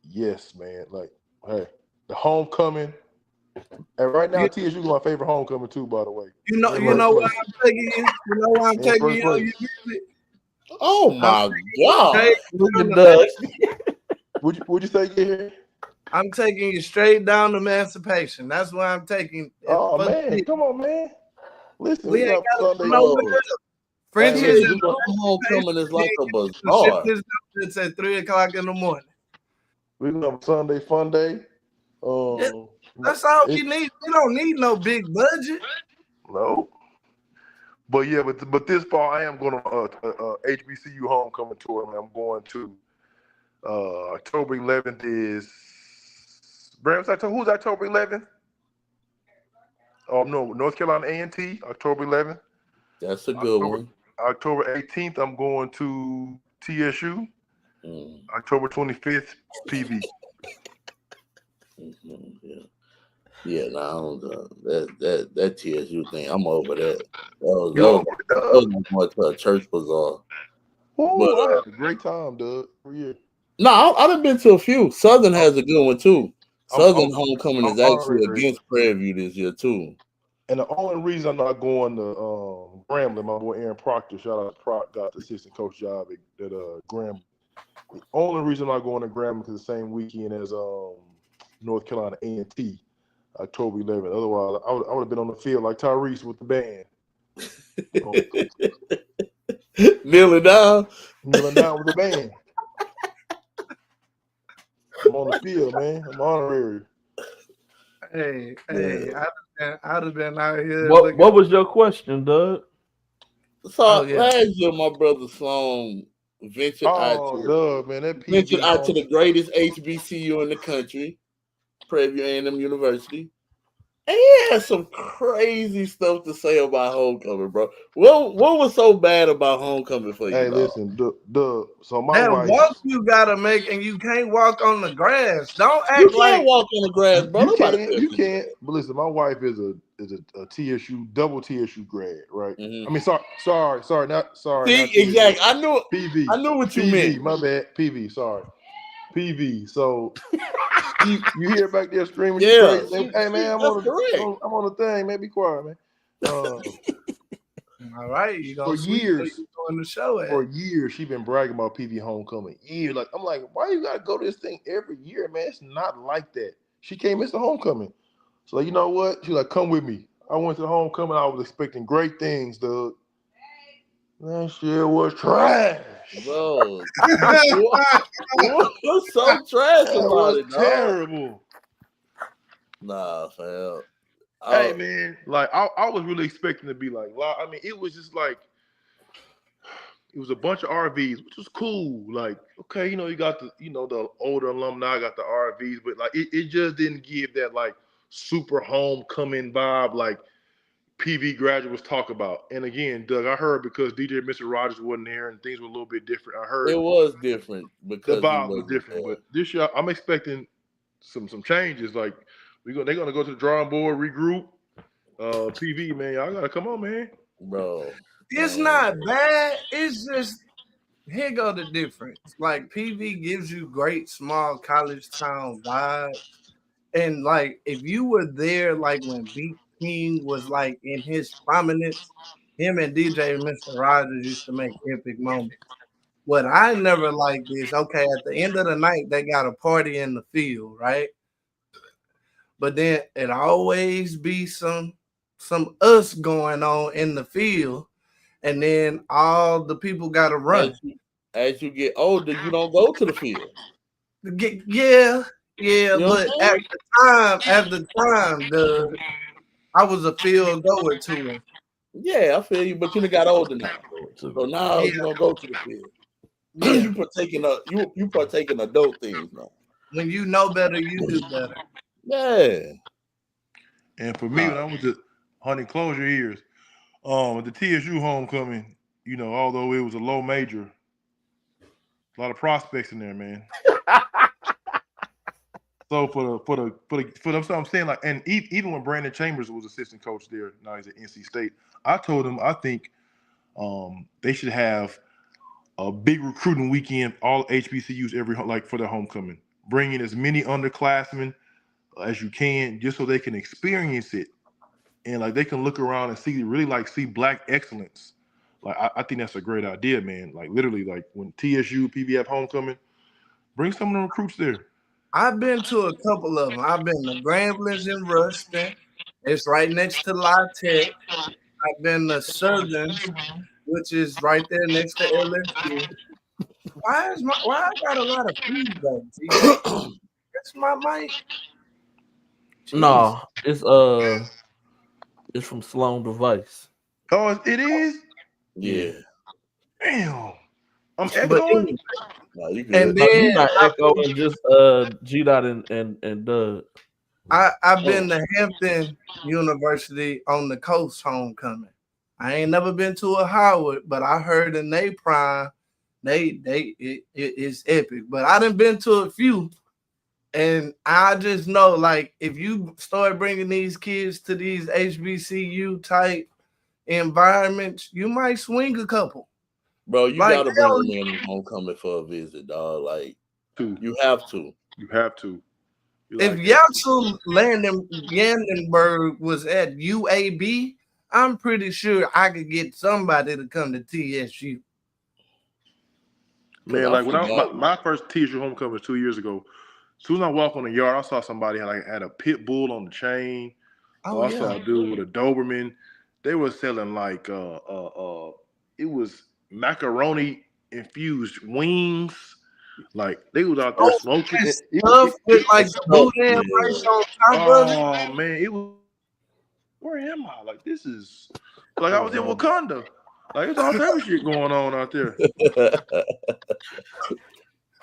yes, man. Like, hey, the homecoming. And right now, TSU is my favorite homecoming too. By the way, you know what I'm taking you. You know why I'm taking you. Oh my God! Look at that. Would you say, Gary? I'm taking you straight down to Emancipation. That's why I'm taking. Oh man, come on, man! Listen, we ain't got Sunday. French's homecoming is like a bazaar. It's at 3:00 in the morning. We're gonna have a Sunday fun day. That's all we need. We don't need no big budget. No. But yeah, but this fall I am going to HBCU homecoming tour. Man. I'm going to October 11th is Who's October 11th? Oh no, North Carolina A&T, October 11th. That's a good one. October 18th, I'm going to TSU. October 25th, PV. Yeah, no, that TSU thing, I'm over that. That was going to a church bazaar. I had a great time, Doug. No, I've been to a few. Southern has a good one too. Southern homecoming is actually against Prairie View this year too. And the only reason I'm not going to Grambling, my boy Aaron Proctor, shout out to Proc, got the assistant coach job at Grambling. The only reason I'm not going to Grambling is the same weekend as North Carolina A&T, October 11th. Otherwise, I would have been on the field like Tyrese with the band. Kneeling down with the band. I'm on the field, man. I'm honorary. Hey, I'd have been out here. What was your question, Doug? So last year, my brother Sloan ventured out to the greatest HBCU in the country, Prairie View A&M University. And he had some crazy stuff to say about homecoming, bro. What was so bad about homecoming for you? Hey, listen, so my wife. Walk you gotta make, and you can't walk on the grass. Don't act you can't walk on the grass, bro. You can't. But listen, my wife is a TSU, double TSU grad, right? Mm-hmm. I mean, sorry, not exactly. I knew PV. I knew what you PV, meant. My bad, PV. Sorry, PV. So you hear back there screaming? Yeah. Hey man, I'm on the thing. Man, be quiet, man. All right, you For gonna sleep where years. you doing the show at? For years, she been bragging about PV homecoming. Years, like I'm like, why you gotta go to this thing every year, man? It's not like that. She can't miss the homecoming. So like, you know what? She like, come with me. I went to the homecoming. I was expecting great things, dude. That shit was trash. Bro, what's so trash That about was it, dog? terrible. Nah, fam. Hey man, like I was really expecting to be like, I mean, it was just like it was a bunch of RVs, which was cool. Like, okay, you know, you got the the older alumni got the RVs, but like it just didn't give that like super homecoming vibe like PV graduates talk about. And again, Doug, I heard because DJ Mr. Rogers wasn't there and things were a little bit different. I heard It was different the because he vibes were wasn't different, there, but this year I'm expecting some changes. Like they're gonna go to the drawing board, regroup. PV, man, y'all gotta come on, man. bro. It's Man. not bad. It's just here go the difference. Like PV gives you great small college town vibes. And like if you were there like when Beat King was like in his prominence, him and DJ and Mr. Rogers used to make epic moments. What I never liked is okay, at the end of the night, they got a party in the field, right? But then it always be some us going on in the field, and then all the people gotta run. As you get older, you don't go to the field. Yeah, You know but what I'm at the time, I was a field goer to him. Yeah, I feel you, but you done got older now. So now Yeah. you don't go to the field. Yeah. you partaking adult things now. When you know better, you do better. Yeah. And for me, when I went to Honey, close your ears. At the TSU homecoming, although it was a low major, a lot of prospects in there, man. So for them, so I'm saying like, and even when Brandon Chambers was assistant coach there, now he's at NC State. I told him I think they should have a big recruiting weekend, all HBCUs for their homecoming. Bring in as many underclassmen as you can, just so they can experience it, and like they can look around and see black excellence. Like I think that's a great idea, man. Like literally, like when TSU PVF homecoming, bring some of the recruits there. I've been to a couple of them. I've been to Gramblings in Ruston. It's right next to La Tech. I've been to Southern's, which is right there next to LSU. Why I got a lot of feedback? That's my mic. No, it's from Sloan Device. Oh, it is? Yeah. Damn. I'm echoing. No, you good. And No, then you're not echoing, just G Dot and Doug. I've been to Hampton University on the coast homecoming. I ain't never been to a Howard, but I heard in they prime, it's epic. But I done been to a few, and I just know like if you start bringing these kids to these HBCU type environments, you might swing a couple. Bro, you gotta bring them in homecoming for a visit, dog. Like you have to. You have to. If Yatsu Landenberg was at UAB, I'm pretty sure I could get somebody to come to TSU. Man, like when my first TSU homecoming was 2 years ago. As soon as I walked on the yard, I saw somebody had a pit bull on the chain. Oh, I saw a dude with a Doberman. They were selling like it was macaroni infused wings. Like they was out there smoking stuff with like the boudin rice on top of it. Oh man, it was. Where am I? Like this is like I was in Wakanda. Like it's all type of shit going on out there.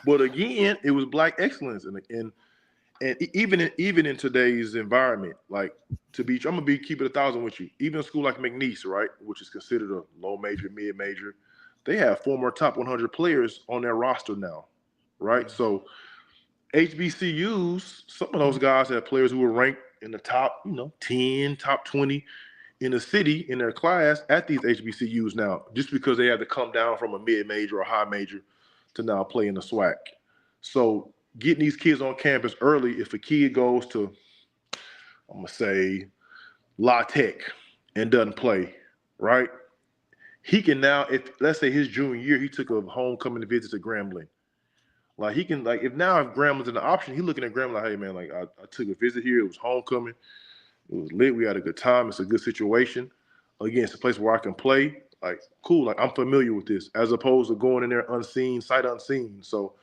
But again, it was black excellence, and even in today's environment, like I'm gonna keep it 1,000 with you. Even a school like McNeese, right, which is considered a low major, mid major, they have former top 100 players on their roster now, right? So HBCUs, some of those guys have players who were ranked in the top, 10, top 20 in the city in their class at these HBCUs now, just because they had to come down from a mid major or high major to now play in the SWAC. So getting these kids on campus early, if a kid goes to, I'm gonna say, La Tech and doesn't play, right? he can now, if let's say his junior year, he took a homecoming visit to Grambling. Like he can, like if Grambling's an option, he looking at Grambling like, hey man, like I took a visit here. It was homecoming. It was lit. We had a good time. It's a good situation. Again, it's a place where I can play. Like cool. Like I'm familiar with this, as opposed to going in there unseen, sight unseen. So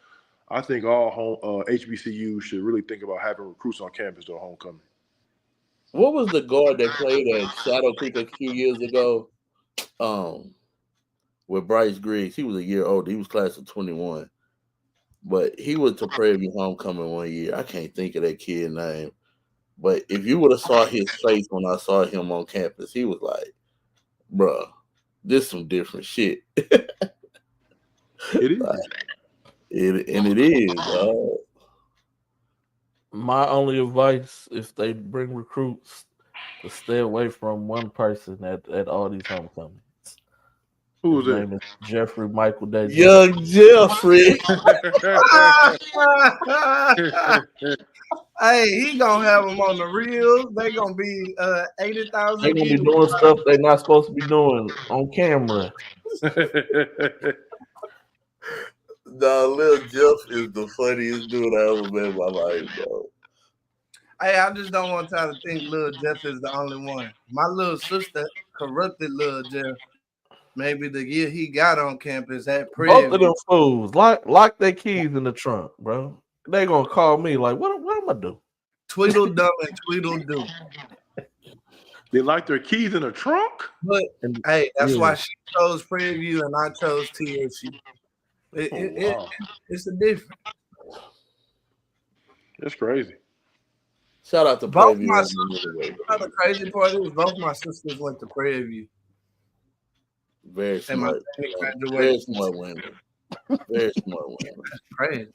I think all HBCUs should really think about having recruits on campus during homecoming. What was the guard that played at Shadow Creek a few years ago? With Bryce Griggs. He was a year older. He was class of 21. But he went to Prairie View homecoming one year. I can't think of that kid's name. But if you would have saw his face when I saw him on campus, he was like, bruh, this some different shit. It is. It is. My only advice, if they bring recruits, to stay away from one person at all these homecomings. Who was His it? name is Jeffrey Michael Day. Young Jeffrey. Hey, he gonna have them on the reels. They gonna be 80,000. They're gonna be doing stuff they're not supposed to be doing on camera. Lil Jeff is the funniest dude I ever met in my life, bro. Hey, I just don't want y'all to think Lil Jeff is the only one. My little sister corrupted Lil Jeff. Maybe the year he got on campus at Prairie. Both of them fools lock their keys in the trunk, bro. They gonna call me like, what am I do? Tweedledum and Tweedledoo. They like their keys in a trunk? But hey, that's why she chose Prairie View and I chose TSU. It's a difference. That's crazy. Shout out to both Prairie View. my sisters. The crazy part is both my sisters went to Prairie View. Very smart. Very smart women. Very smart women. Crazy.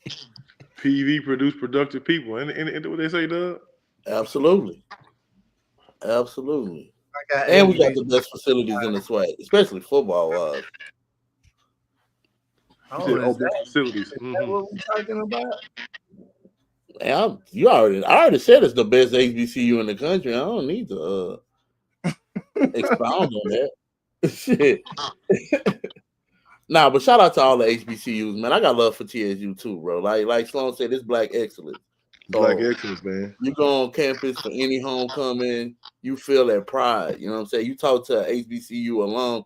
PV produce productive people. And what they say, Doug? Absolutely. Absolutely. And we got the best facilities in the SWAC, especially football wise. Best facilities. Is that what we're talking about? I already said it's the best HBCU in the country. I don't need to expound on that. Shit. But shout out to all the HBCUs, man. I got love for TSU too, bro. Like Sloan said, it's black excellence. Black excellence, man. You go on campus for any homecoming, you feel that pride. You know what I'm saying? You talk to an HBCU alum,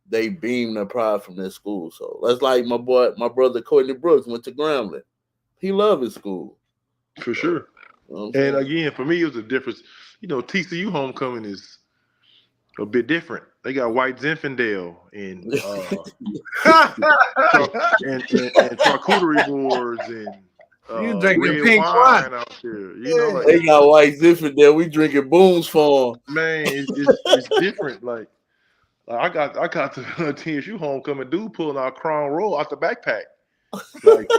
they beam their pride from their school. So that's like my brother Courtney Brooks went to Grambling. He loved his school. For sure. You know and again, for me, it was a difference. You know, TCU homecoming is a bit different. They got White Zinfandel and charcuterie boards and you drinking pink wine out there. You know, like, they got White Zinfandel. We drinking Boone's for them. Man, it's different. Like I got to TSU homecoming, dude pulling out Crown Royal out the backpack, like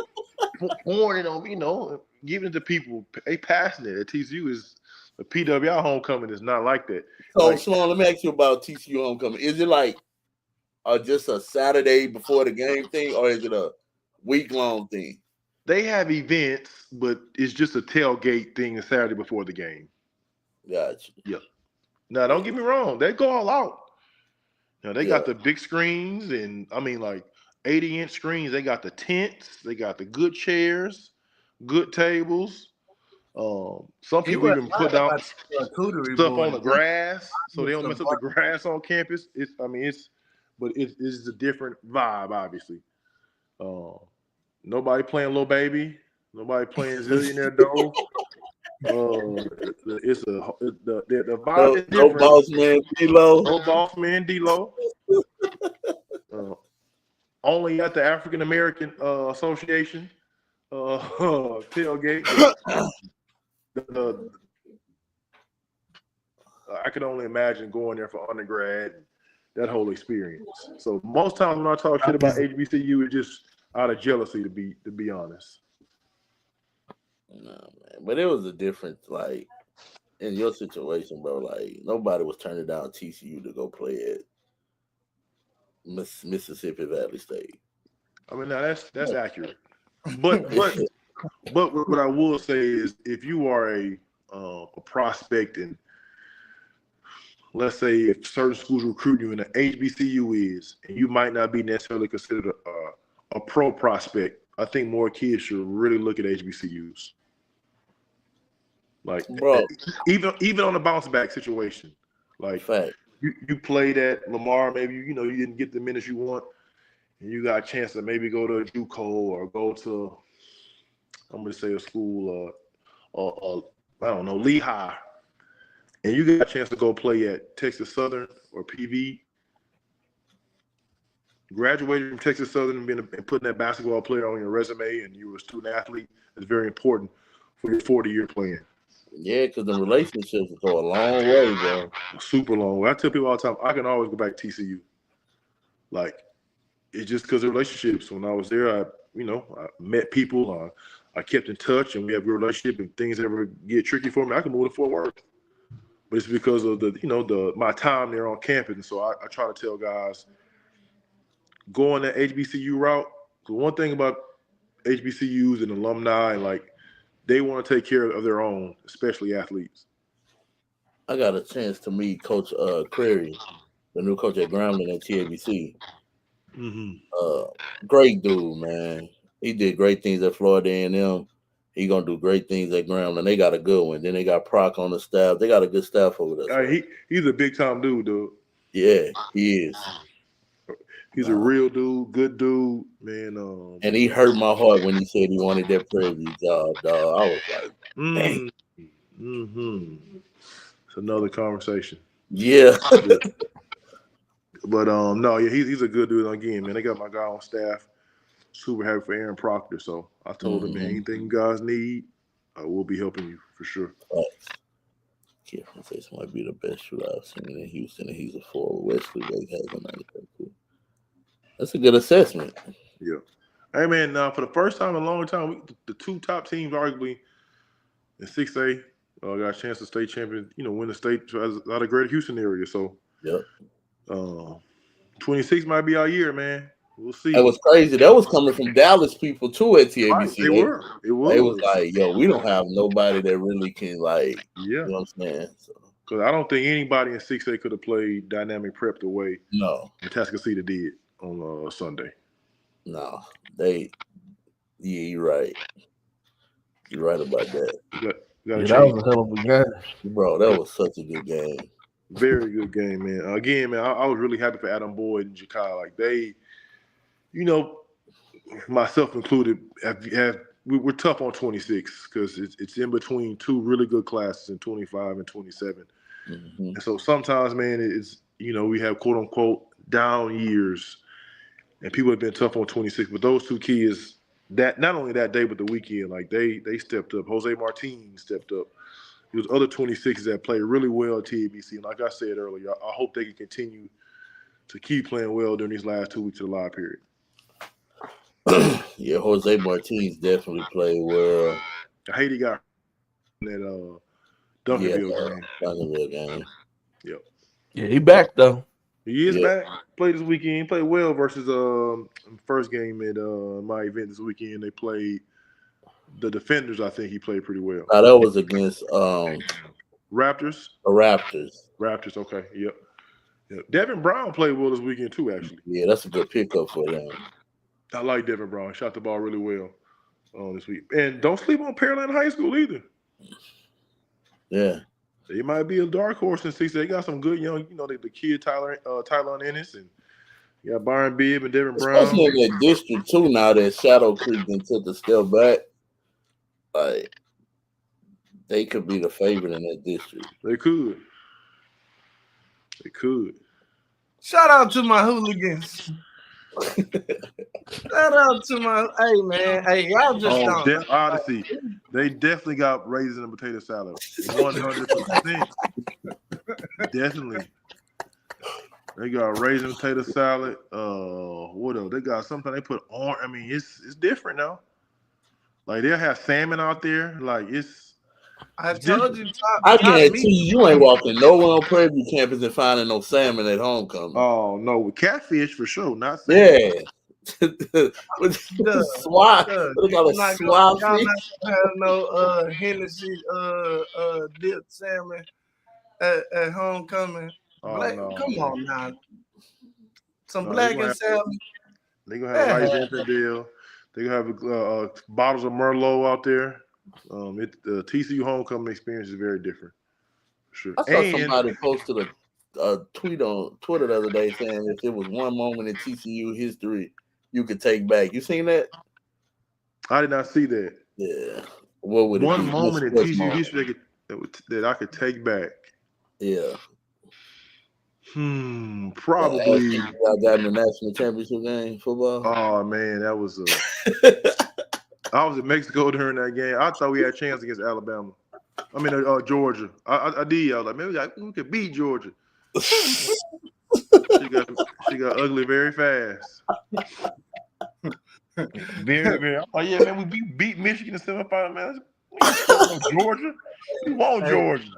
pouring it on, you know, giving it to people. They passing it. At TCU is the PWI homecoming is not like that. So, like, Sloan, let me ask you about TCU homecoming. Is it like just a Saturday before the game thing, or is it a week-long thing? They have events, but it's just a tailgate thing the Saturday before the game. Gotcha. Yeah. Now, don't get me wrong. They go all out. Now, they got the big screens, and I mean, like 80-inch screens. They got the tents. They got the good chairs, good tables. Some people even put out stuff on the grass, so they don't mess up the grass on campus. It's a different vibe, obviously. Nobody playing Lil Baby. Nobody playing Zillionaire Doe. The vibe is different. No boss man D-Lo. No boss man D-Lo. Only at the African American Association tailgate. I can only imagine going there for undergrad, that whole experience. So most times when I talk shit about HBCU, it's just out of jealousy, to be honest. No, man, but it was a different, like, in your situation, bro. Like, nobody was turning down TCU to go play at Mississippi Valley State. I mean, now that's accurate. But what I will say is, if you are a prospect and let's say if certain schools recruit you in an HBCU is, and you might not be necessarily considered a pro prospect, I think more kids should really look at HBCUs. Like, bro, even on a bounce back situation, like fact. you played at Lamar, maybe you didn't get the minutes you want, and you got a chance to maybe go to a JUCO or go to, I'm gonna say a school, I don't know, Lehigh, and you got a chance to go play at Texas Southern or PV. Graduated from Texas Southern and putting that basketball player on your resume, and you were a student athlete, is very important for your 40-year plan. Yeah, because the relationships go a long way, bro. A super long way. I tell people all the time, I can always go back to TCU. Like, it's just because of relationships. When I was there, I met people, I kept in touch, and we have a good relationship. And things ever get tricky for me, I can move to Fort Worth. But it's because of my time there on campus. And so I try to tell guys, go on that HBCU route. The one thing about HBCUs and alumni, like, they want to take care of their own, especially athletes. I got a chance to meet Coach Crary, the new coach at Grambling at TABC. Mm-hmm. Great dude, man. He did great things at Florida A&M. He gonna do great things at Grambling. They got a good one. Then they got Proc on the staff. They got a good staff over there. He's a big time dude. Yeah, he is. He's a real dude, good dude, man. And he hurt my heart when he said he wanted that Prairie job, dog. I was like, dang. It's another conversation. Yeah. But no, yeah, he's a good dude. Again, man, they got my guy on staff. Super happy for Aaron Proctor. So I told him, man, anything you guys need, we'll be helping you for sure. Kid from Face might be the best shooter I've seen in Houston, and he's a forward. Wesley Wade has a 93. That's a good assessment. Yeah. Hey, man, for the first time in a long time, the two top teams, arguably, in 6A, got a chance to state champion, win the state out of Greater Houston area. So, 26 might be our year, man. We'll see. That was crazy. That was coming from Dallas people, too, at TABC. Right, they were. It was like, yo, we don't have nobody that really can, like, you know what I'm saying? So. Because I don't think anybody in 6A could have played dynamic prep the way Tascasita did on Sunday. No, you're right. You're right about that. That was a hell of a game. Bro, that was such a good game. Very good game, man. Again, man, I was really happy for Adam Boyd and Jakai. Like, they, myself included, we're tough on 26 because it's in between two really good classes in 25 and 27. Mm-hmm. And so sometimes, man, it's, we have quote unquote down years and people have been tough on 26, but those two kids, that not only that day, but the weekend, like they stepped up. Jose Martin stepped up. There was other 26s that played really well at TABC. And like I said earlier, I hope they can continue to keep playing well during these last 2 weeks of the live period. Yeah, Jose Martinez definitely played well. I hate he got that Duncanville game. Yep. Yeah, he back though. He is back. Played this weekend. Played well versus first game at my event this weekend. They played the Defenders. I think he played pretty well. That was against Raptors. Raptors. Okay. Yep. Devin Brown played well this weekend too. Actually. Yeah, that's a good pickup for them. I like Devin Brown. Shot the ball really well this week. And don't sleep on Pearland High School either. Yeah. They might be a dark horse in 6. They got some good young, the kid Tyler Ennis, and you got Byron Bibb and Devin Brown. Especially in that district too. Now that Shadow Creek then took a step back, like they could be the favorite in that district. They could. Shout out to my hooligans. Shout out to y'all just honestly, they definitely got raisins and potato salad. 100%. Definitely. They got raisin potato salad. What else? They got something they put on. I mean, it's different now. Like they'll have salmon out there. Like I told you. I guarantee you ain't walking nowhere on Prairie View campus and finding no salmon at homecoming. Oh no, with catfish for sure, not salmon. Yeah. Swat. What about a swat fish? Not have no Hennessy dipped salmon at homecoming. Black, no, come man. on now. Some No, black and salmon. They're gonna have a light infant deal. They're gonna have bottles of Merlot out there. The TCU homecoming experience is very different. Sure. I saw somebody posted a tweet on Twitter the other day saying if it was one moment in TCU history you could take back. You seen that? I did not see that. Yeah. What would one it be? moment in TCU history that I could take back? Yeah. Probably. Y'all got in the national championship game football. Oh man, that was I was in Mexico during that game. I thought we had a chance against Alabama. I mean, Georgia. I did. I was like, man, we could beat Georgia. She got ugly very fast. Very, very. I'm like, yeah, man, we beat Michigan in the semifinal, man. Georgia. We want Georgia.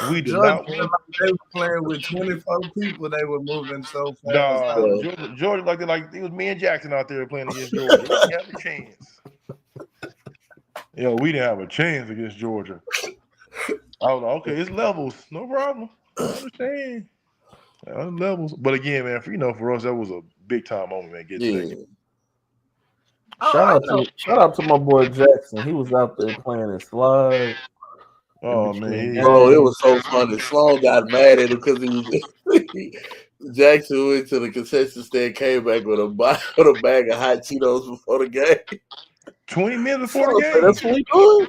We did Georgia, not win. They were playing with 24 people. They were moving so fast. Georgia like it was me and Jackson out there playing against Georgia. We didn't have a chance. We didn't have a chance against Georgia. I was like, okay, it's levels, no problem. I understand. Levels, but again, man, for us, that was a big time moment, man. Shout out to my boy Jackson. He was out there playing his slide. Oh man, bro, it was so funny. Sloan got mad at him because he was Jackson went to the concession stand, came back with a bag of hot Cheetos before the game. 20 minutes before the game. That's what we doing.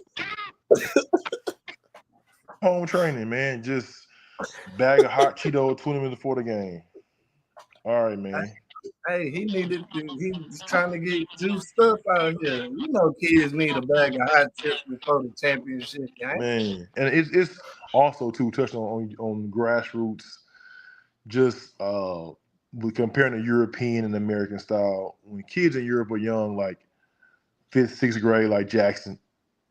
Home training, man. Just bag of hot Cheetos 20 minutes before the game. All right, man. Hey, he was trying to get juice stuff out here. You know, kids need a bag of hot chips before the championship game. Man, and it's also too touching on grassroots. Just with comparing the European and American style. When kids in Europe are young, like 5th, 6th grade, like Jackson,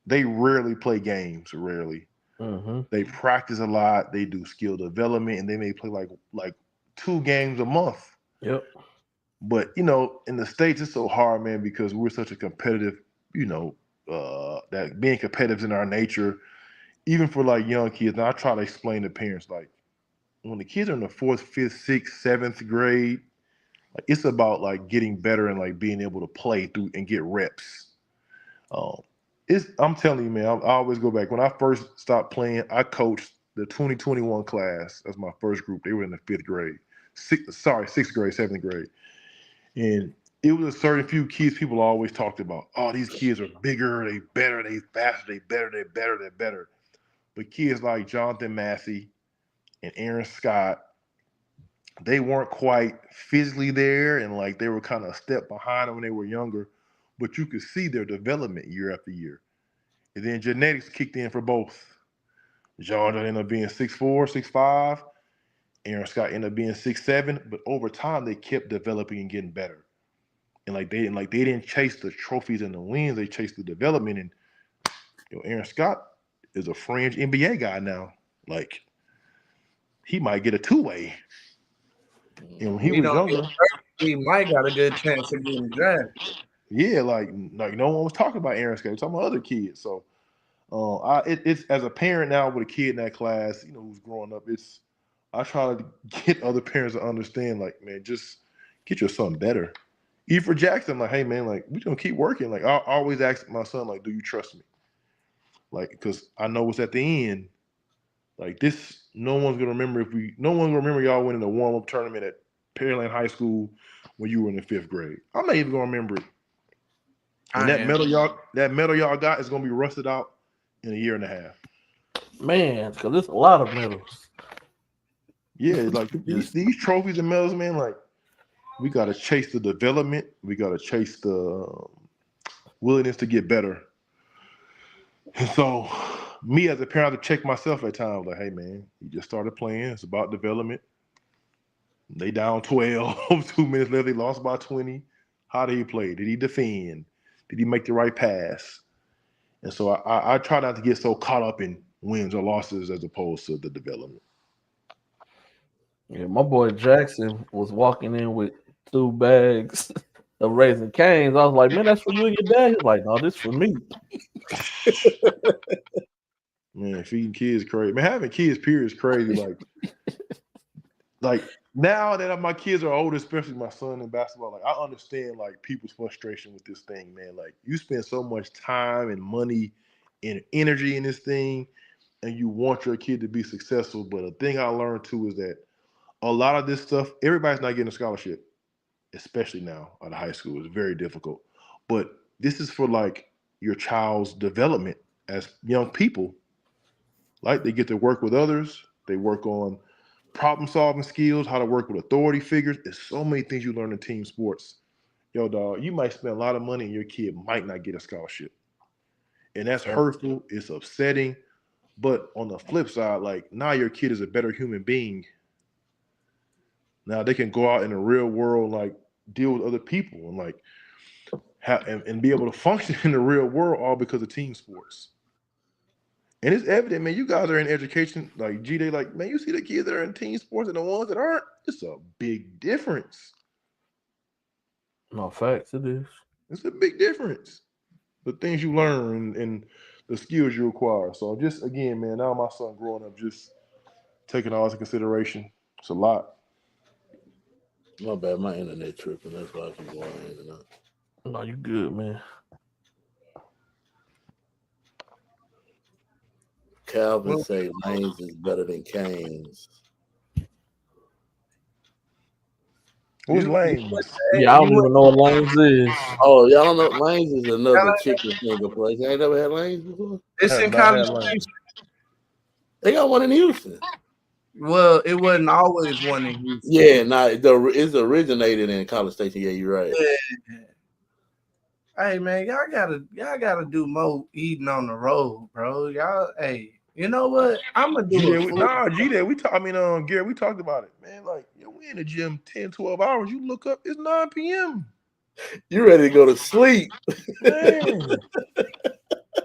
they rarely play games. Rarely. Mm-hmm. They practice a lot. They do skill development, and they may play like 2 games a month. Yep. But in the States, it's so hard, man, because we're such a competitive. That being competitive is in our nature, even for like young kids. Now I try to explain to parents, like when the kids are in the 4th, 5th, 6th, 7th grade, like it's about like getting better and like being able to play through and get reps. I'm telling you, man, I always go back. When I first stopped playing, I coached the 2021 class. That's my first group. They were in the 5th grade. 6th grade, 7th grade. And it was a certain few kids people always talked about. Oh, these kids are bigger, they better, they faster, they better, they're better, they're better. But kids like Jonathan Massey and Aaron Scott, they weren't quite physically there, and like they were kind of a step behind them when they were younger. But you could see their development year after year. And then genetics kicked in for both. Jonathan ended up being 6'4", 6'5". Aaron Scott ended up being 6'7", but over time they kept developing and getting better. And they didn't chase the trophies and the wins, they chased the development. And Aaron Scott is a fringe NBA guy now. Like he might get a 2-way. When he was younger, he might got a good chance of getting drafted. Yeah, like no one was talking about Aaron Scott, talking about other kids. So it's as a parent now with a kid in that class, who's growing up, I try to get other parents to understand, like, man, just get your son better. Even for Jackson, I'm like, hey, man, like, we're going to keep working. Like, I always ask my son, like, do you trust me? Like, because I know what's at the end. Like, no one's going to remember y'all winning a warm-up tournament at Pearland High School when you were in the 5th grade. I'm not even going to remember it. And that medal y'all got is going to be rusted out in a year and a half. Man, because there's a lot of medals. Yeah, like these trophies and medals, man, like we got to chase the development. We got to chase the willingness to get better. And so me as a parent, I have to check myself at times. Like, hey, man, you just started playing. It's about development. They down 12, 2 minutes left. They lost by 20. How did he play? Did he defend? Did he make the right pass? And so I try not to get so caught up in wins or losses as opposed to the development. Yeah, my boy Jackson was walking in with 2 bags of Raising Cane's. I was like, man, that's for you and your dad. He's like, no, this for me. Man, feeding kids crazy. Man, having kids, period, is crazy. Like, like now that my kids are older, especially my son in basketball, like I understand like people's frustration with this thing, man. Like you spend so much time and money and energy in this thing, and you want your kid to be successful. But the thing I learned too is that a lot of this stuff, everybody's not getting a scholarship, especially now out of high school. It's very difficult. But this is for like your child's development as young people. Like they get to work with others, they work on problem solving skills, how to work with authority figures. There's so many things you learn in team sports. Yo, dog, you might spend a lot of money and your kid might not get a scholarship. And that's hurtful, it's upsetting. But on the flip side, like now your kid is a better human being. Now they can go out in the real world, like deal with other people and like and be able to function in the real world all because of team sports. And it's evident, man, you guys are in education, like G-Day, like, man, you see the kids that are in team sports and the ones that aren't, it's a big difference. No, facts, it is. It's a big difference. The things you learn and the skills you acquire. So just, again, man, now my son growing up, just taking all this into consideration. It's a lot. My bad, my internet tripping. That's why I keep going in and out. No, you good, man. Calvin say Lanes is better than Canes. Who's Lanes? Yeah, I don't even know what Lanes is. Oh, y'all don't know Lanes is another chicken finger place. You ain't never had Lanes before? It's in College Station. They got one in Houston. Well, it wasn't always one in Houston. Yeah, it's originated in College Station. Yeah, you're right. Yeah. Hey man, y'all gotta do more eating on the road, bro. Y'all, hey, you know what? I'm gonna do it. Gary, we talked about it, man. Like, we in the gym 10, 12 hours. You look up, it's 9 p.m. You ready to go to sleep? Man.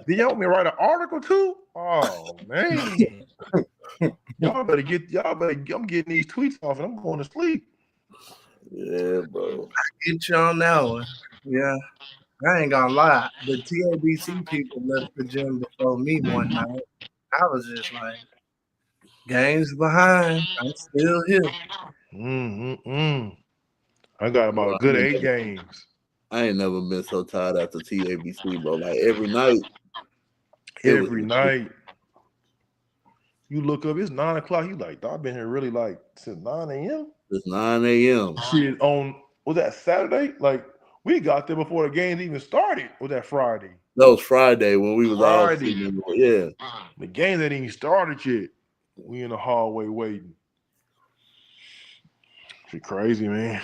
Did y'all want me to write an article too? Oh man. I'm getting these tweets off and I'm going to sleep. Yeah, bro. I get you on that one. Yeah. I ain't gonna lie. The TABC people left the gym before me one night. I was just like, games behind. I'm still here. I got about a good 8 games. I ain't never been so tired after TABC, bro. Like every night. You look up, it's 9 o'clock. You like, I've been here really like since 9 a.m. It's 9 a.m. Shit, was that Saturday? Like, we got there before the games even started. Was that Friday? That was Friday when we was all sitting. Yeah. The games ain't even started yet. We in the hallway waiting. Shit crazy, man.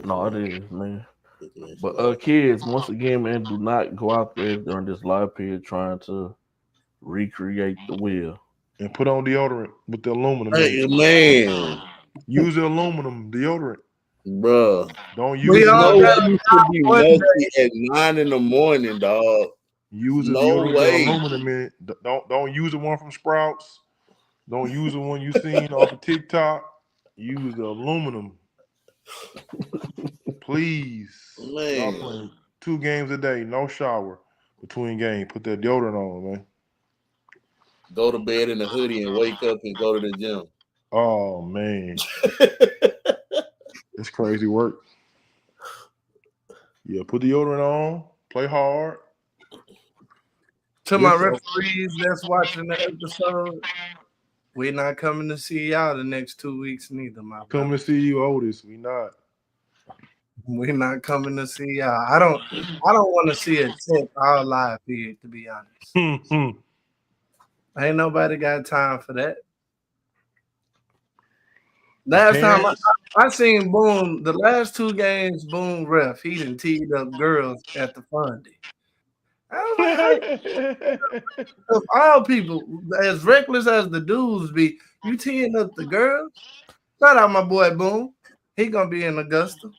No, it is, man. But kids, once again, man, do not go out there during this live period trying to recreate the wheel. And put on deodorant with the aluminum. Hey, man. Use the aluminum deodorant. Bruh. Don't use it. You should be messy at 9 in the morning, dog. Use the deodorant with the aluminum in it. Don't use the one from Sprouts. Don't use the one you seen off of TikTok. Use the aluminum. Please. Man. Y'all playing 2 games a day, no shower between games. Put that deodorant on, man. Go to bed in a hoodie and wake up and go to the gym. Oh, man. It's crazy work. Yeah, put the deodorant on. Play hard. To my referees that's watching the episode, we're not coming to see y'all the next 2 weeks neither, my brother. Coming to see you, Otis. We not. We're not coming to see y'all. I don't want to see a check all live period, to be honest. Ain't nobody got time for that. Last time I seen Boom, the last 2 games, Boom ref, he done teed up girls at the Fundy. I was like, of all people, as reckless as the dudes be, you teeing up the girls? Shout out my boy Boom. He gonna be in Augusta.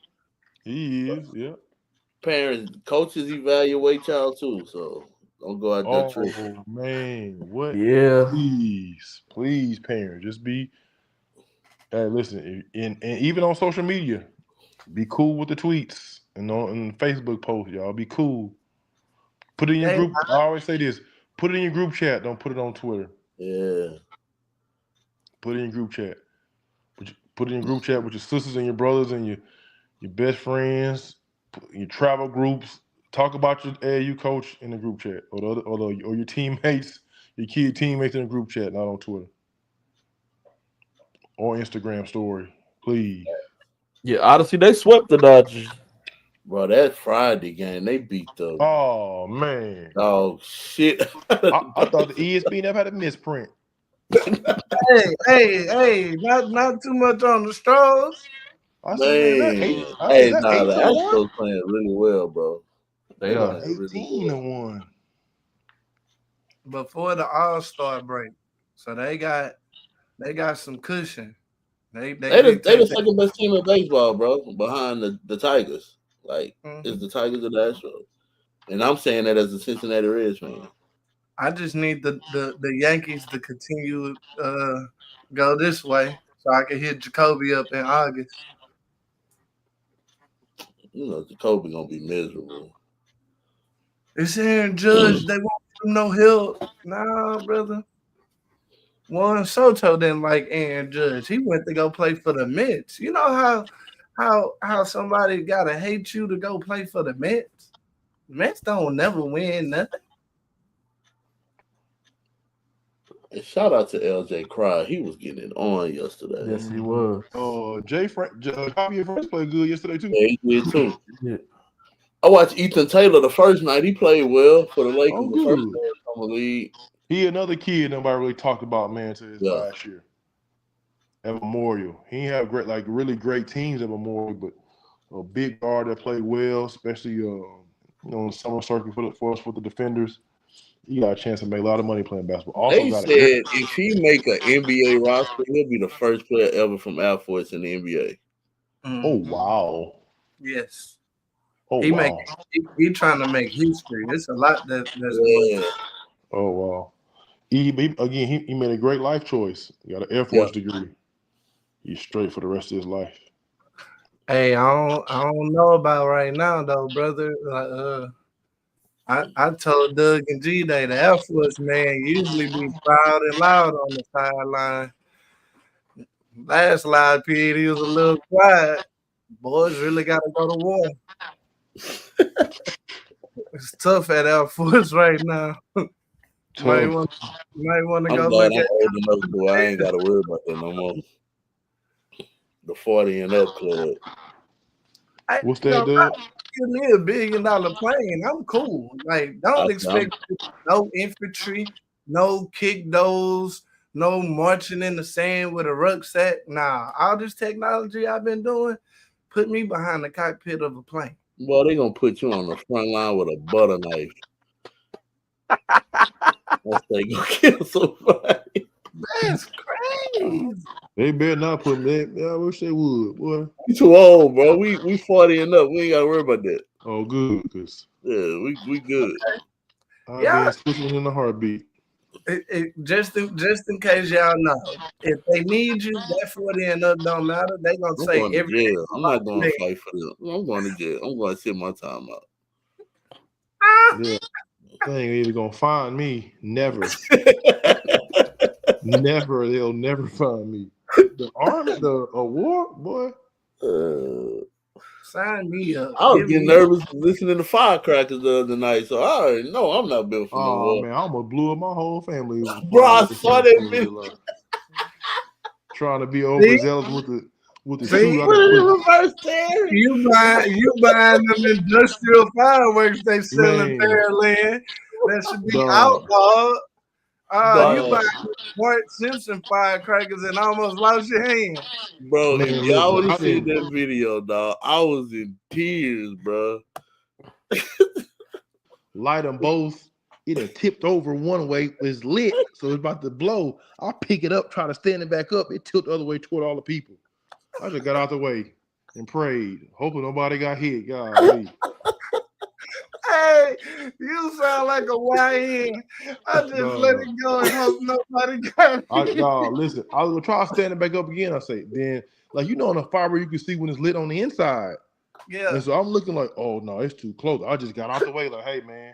He is, yeah. Parents, coaches evaluate y'all too, so don't go out there tripping. Oh man, what? Yeah. Please, parents, just be. Hey, listen, and even on social media, be cool with the tweets and on Facebook posts, y'all. Be cool. Put it in your group. I always say this: put it in your group chat. Don't put it on Twitter. Yeah. Put it in group chat. Put it in group chat with your sisters and your brothers and your best friends, your travel groups. Talk about your AAU coach in the group chat, or your teammates, your kid teammates in the group chat, not on Twitter or Instagram story, please. Yeah, Odyssey, they swept the Dodgers. Bro, that Friday game, they beat the Oh man, shit. I thought the ESPN had a misprint. Hey, not too much on the straws. I said, man, Man, is that the 8-1? Astros playing really well, bro. They are. playing really 18-1. Before the All-Star break. So they got some cushion. They the second best team in baseball, bro, behind the Tigers. Like, it's the Tigers and the Astros. And I'm saying that as a Cincinnati Reds fan. I just need the Yankees to continue go this way so I can hit Jacoby up in August. You know, Jacoby gonna be miserable. It's Aaron Judge. They won't give him no help. Nah, brother. Juan Soto didn't like Aaron Judge. He went to go play for the Mets. You know how somebody gotta hate you to go play for the Mets? Mets don't never win nothing. And shout out to LJ Cry. He was getting it on yesterday. Yes, he was. Javier Franks played good yesterday too. Yeah, he did too. Yeah. I watched Ethan Taylor the first night. He played well for the Lakers. Oh, the first good. day of the league. He another kid nobody really talked about, man, to his last year at Memorial. He had really great teams at Memorial, but a big guard that played well, especially on the summer circuit for us for the defenders. He got a chance to make a lot of money playing basketball. Also They said if he make an NBA roster, he'll be the first player ever from Air Force in the NBA. Oh wow! Yes. Oh he wow! He trying to make history. It's a lot that's Oh wow! He made a great life choice. He got an Air Force degree. He's straight for the rest of his life. Hey, I don't know about right now though, brother. I told Doug and G-Day the Air Force man usually be proud and loud on the sideline. Last live period, he was a little quiet. Boys really got to go to war. It's tough at Air Force right now. Might want to go look at. I'm old enough to I ain't got to worry about that no more. The 40 and up club. What's that, Doug? Give me $1 billion plane. I'm cool. Like, don't expect no infantry, no kick those, no marching in the sand with a rucksack. Nah, all this technology I've been doing, put me behind the cockpit of a plane. Well, they gonna put you on the front line with a butter knife. They gonna kill somebody. That's crazy. They better not put me. I wish they would, boy. You too old, bro. We 40 and up. We ain't gotta worry about that. Oh, good. Yeah, we good. I'll be Switzerland in a heartbeat. Just in case y'all know, if they need you, that 40 and up don't matter. They gonna say everything. Jail. I'm not going to fight for them. I'm going to jail. I'm going to sit my time out. Yeah, they ain't either gonna find me. Never. Never. They'll never find me. The army, the war, boy. Sign me up. I was getting nervous listening to firecrackers the other night, so I already know I'm not built for no war. Man, I almost blew up my whole family. Bro, I saw that video. Trying to be overzealous with the shoe. You buying them industrial fireworks they sell in Pearland. That should be outlawed. You buying Bart Simpson firecrackers and almost lost your hand. Bro, if y'all would have seen that video, dog, I was in tears, bro. Light them both. It had tipped over one way. It's lit, so it's about to blow. I pick it up, try to stand it back up. It tilted the other way toward all the people. I just got out the way and prayed, hoping nobody got hit. Golly. Hey, you sound like a YN. I just let it go and hope nobody got it. Listen, I was gonna try to stand it back up again. I say, then, like, you know, on a fiber, you can see when it's lit on the inside. Yeah. And so I'm looking like, oh no, it's too close. I just got out the way, like, hey man,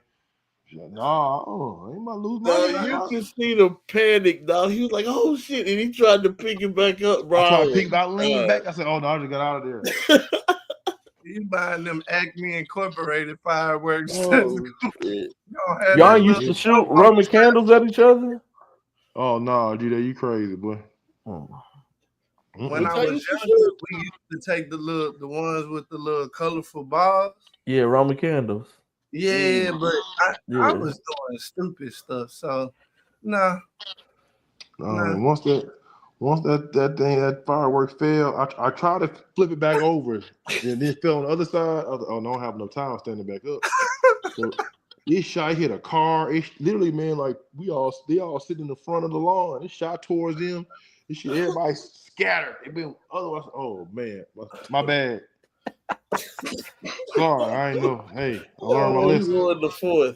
No, ain't about to lose my No, man. you can see the panic, dog. He was like, "Oh shit!" and he tried to pick it back up, bro. I tried to pick it, I leaned back. I said, "Oh no, I just got out of there." You buying them Acme Incorporated fireworks? Oh shit! Y'all used to shoot Roman candles at each other? Oh no, dude, you crazy, boy. When I was younger, we used to take the ones with the little colorful balls. Yeah, Roman candles. Yeah, but I Yeah. was doing stupid stuff. So, nah. Once that firework fell, I tried to flip it back over, and it fell on the other side. I was like, oh, no, I don't have enough time standing back up. So this shot hit a car. It literally, man, like they all sitting in the front of the lawn. It shot towards them. This shit, everybody scattered. It been otherwise. Oh man, my bad. Sorry, I ain't know. Hey, I learned my lesson. Ruined the fourth.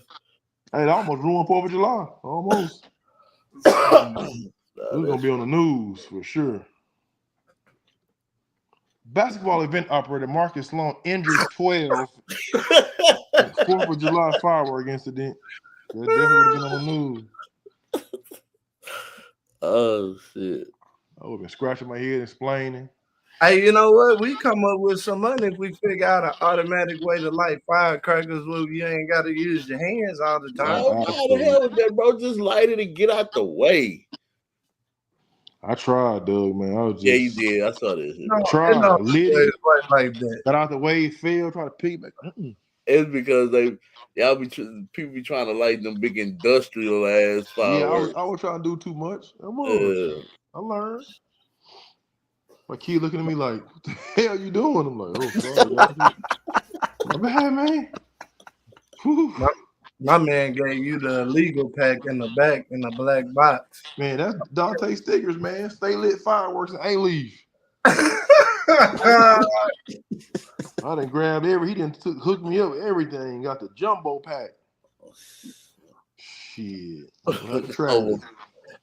Hey, it almost ruined 4th of July. Almost. We're gonna be on the news for sure. Basketball event operator Marcus Sloan injures 12. 4th of July firework incident. That definitely would have been on the news. Oh shit! I would have been scratching my head, explaining. Hey, you know what? We come up with some money if we figure out an automatic way to light firecrackers where you ain't got to use your hands all the time. Oh, how the hell with that, bro? Just light it and get out the way. I tried, Doug, man. I was just you did. I saw this. Tried, lit it, like that. Got out the way, it fell, tried to piggyback. It's because people be trying to light them big industrial ass fireworks. Yeah, I was trying to do too much. I learned. My kid looking at me like, "What the hell you doing?" I'm like, "Oh, sorry, guys. My bad, man." My man gave you the legal pack in the back in the black box. Man, that's Dante Stickers, man. Stay lit fireworks and ain't leave. I done grabbed he done hooked me up with everything. Got the jumbo pack. Shit.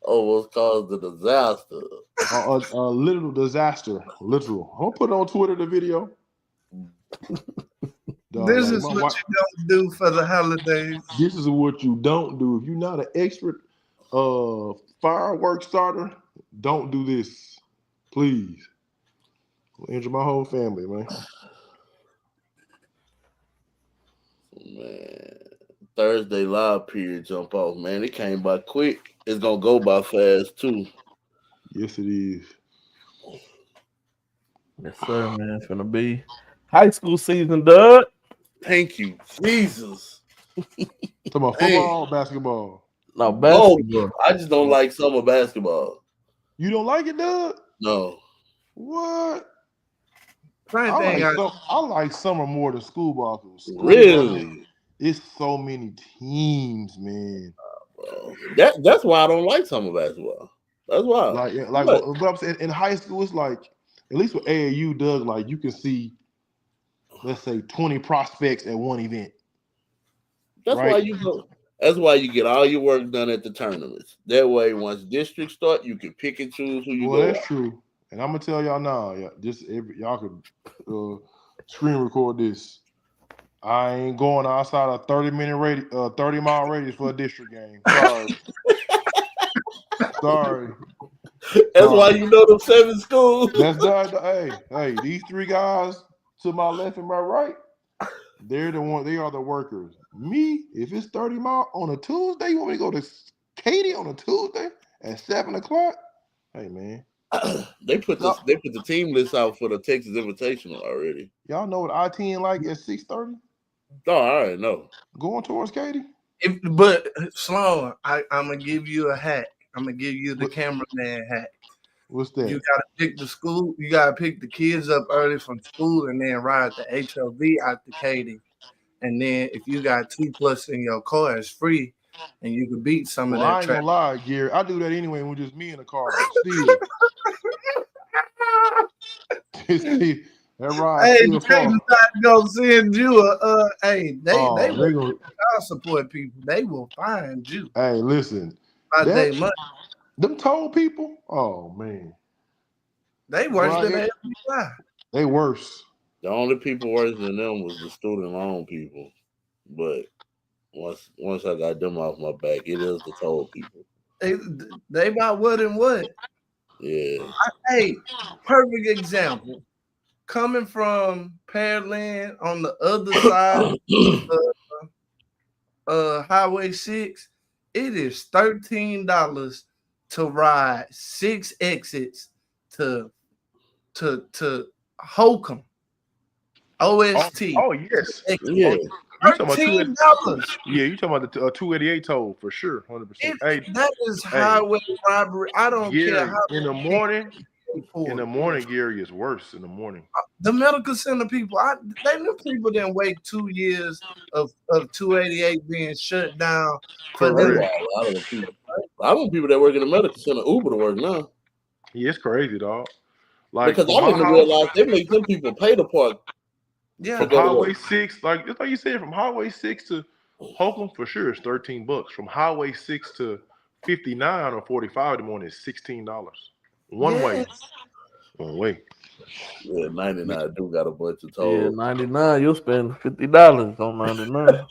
Almost caused a disaster. A literal disaster. Literal. I'm gonna put it on Twitter, the video. This is what you don't do for the holidays. This is what you don't do. If you're not an expert fireworks starter, don't do this. Please. It'll injure my whole family, man. Man. Thursday live period jump off, man. It came by quick. It's gonna go by fast too. Yes, it is. Yes, sir, man. It's gonna be high school season, Doug. Thank you, Jesus. Talking about football or basketball? No, basketball. I just don't like summer basketball. You don't like it, Doug? No. What? I like summer more than school ball. Really? It's so many teams, man. That's why I don't like summer basketball. That's why. But I'm saying in high school, it's like at least with AAU, Doug, like you can see, let's say 20 prospects at one event. That's right? why you go. That's why you get all your work done at the tournaments. That way, once districts start, you can pick and choose who you go. Well, that's true. And I'm gonna tell y'all now, y'all could screen record this. I ain't going outside a 30-mile radius for a district game. Sorry. Sorry. That's why you know them 7 schools. That's hey, these 3 guys to my left and my right, they're the one. They are the workers. Me, if it's 30 miles on a Tuesday, you want me to go to Katy on a Tuesday at 7:00? Hey, man. They put the team list out for the Texas Invitational already. Y'all know what I-10 like at 6:30? Oh, all right, no. Going towards Katy? But Sloan, I'm gonna give you a hack. I'm gonna give you the cameraman hack. What's that? You gotta pick the school. You gotta pick the kids up early from school, and then ride the HOV out to Katy. And then if you got 2+ in your car, it's free, and you can beat some of that. I ain't gonna lie, Gary. I do that anyway when just me in the car. Still. That ride. Hey, they not gonna send you a. Hey, they will support people. They will find you. Hey, listen. Them toll people. Oh man, they worse than the FBI. They worse. The only people worse than them was the student loan people. But Once I got them off my back, it is the toll people. They about what and what? Yeah. Hey, perfect example. Coming from Pearland on the other side of Highway 6, it is $13 to ride 6 exits to Holcomb. OST. Oh yes. Yeah. You talking about $13. you talking about the 288 toll for sure, 100%. Hey, That is hey, highway robbery. I don't care Gary, how in the morning, for Gary is worse in the morning. the medical center people. They knew people didn't wait 2 years of 288 being shut down for That's them. why a lot of the people that work in the medical center Uber to work now. Yeah, it's crazy, dog. Like Because from I my didn't house, realize they make them people pay to park Yeah, from to go to Highway work. 6, like it's like you said, from Highway 6 to Holcomb for sure it's $13. From Highway 6 to 59 or 45 in the morning is $16. One way. yes. One way. Yeah, 99 do got a bunch of Yeah, tolls. 99. You'll spend $50 on 99.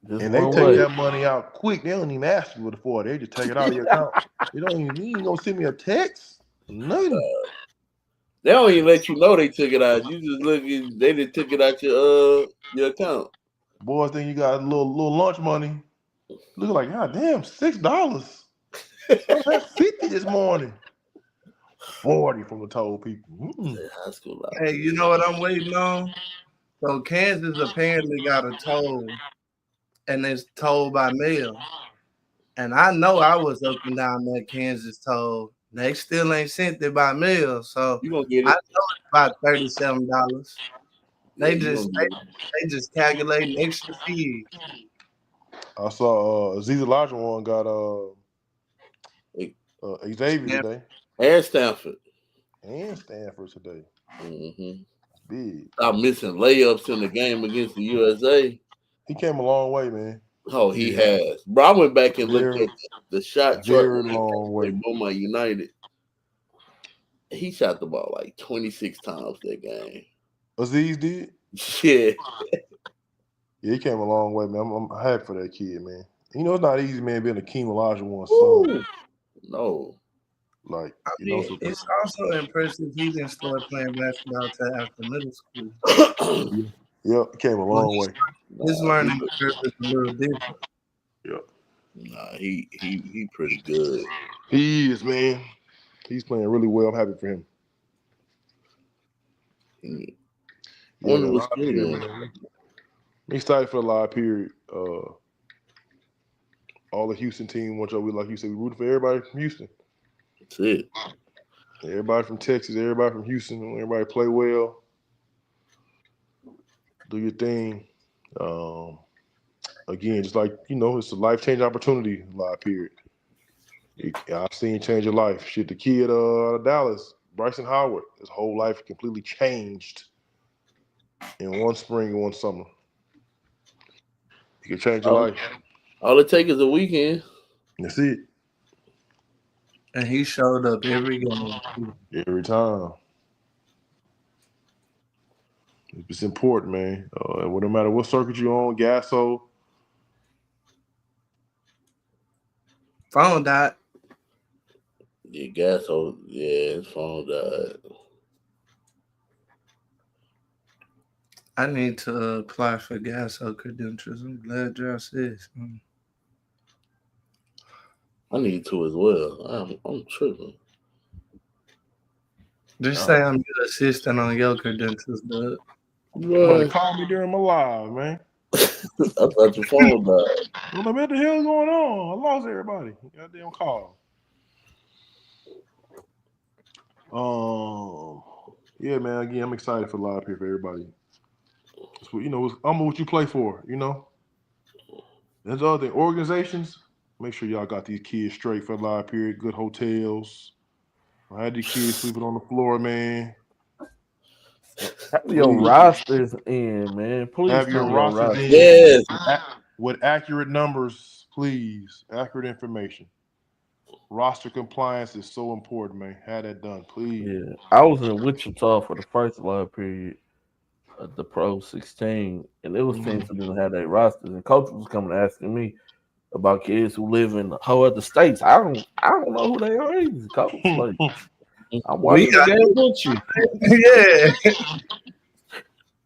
Just And they one take way. that money out quick. They don't even ask you for it. They just take it out of your account. You ain't gonna send me a text. Nothing. They don't even let you know they took it out. You just they just took it out your account. Boys think you got a little lunch money. Look like, God damn, $6. I had 50 this morning. 40 from the toll people. High school life. Hey, you know what I'm waiting on? So Kansas apparently got a toll, and it's toll by mail. And I know I was up and down that Kansas toll. They still ain't sent it by mail, so You gonna get I it? know it's about $37. Yeah, They you just gonna get it. they just calculating extra fees. I saw Aziz Olajuwon got Xavier Yeah. today And Stanford. and Stanford today. Mm-hmm. Big. Stop missing layups in the game against the USA. He came a long way, man. Oh, he has. Bro, I went back and looked Very, at the shot chart very when he long way. played Beaumont United. He shot the ball like 26 times that game. Aziz did? Yeah. Yeah, he came a long way, man. I'm happy for that kid, man. You know, it's not easy, man, being a King Olajuwon's son. No. Like, I you know, mean, it's also impressive he didn't start playing basketball till after middle school. Yep, he came a long way. His learning curve is a little different. Yep. Nah, he pretty good. He is, man. He's playing really well. I'm happy for him. Yeah, Yeah, man, what's live good, period, man. I'm excited for the live period. All the Houston team, like you said, we rooting for everybody from Houston. That's it. Everybody from Texas, everybody from Houston, everybody play well. Do your thing. Again, just like, it's a life-changing opportunity, live period. I've seen change your life. Shit, the kid out of Dallas, Bryson Howard, his whole life completely changed in one spring and one summer. You can change your life. All it takes is a weekend. That's it. And he showed up every game. Every time. It's important, man. No matter what circuit you're on, Gasso. Phone died. Yeah, Gasso, his phone died. I need to apply for Gasso credentials. I'm glad y'all said something. I need to as well. I'm tripping. Just say I'm your assistant on your credentials, Doug. Somebody call me during my live, man. I thought your phone died. What the hell is going on? I lost everybody. Goddamn call. Yeah, man. Again, I'm excited for live here for everybody. I'm what you play for. There's other thing. Organizations. Make sure y'all got these kids straight for live period. Good hotels. I had these kids sleeping on the floor, man. Have your rosters in, man. Please have your rosters in. Yes. With accurate numbers, please. Accurate information. Roster compliance is so important, man. Have that done, please. Yeah, I was in Wichita for the first live period. the Pro 16, and it was teams who didn't have their rosters, and coach was coming asking me about kids who live in whole other states. I don't know who they are either, coach. Like I'm We watching the game with you. yeah.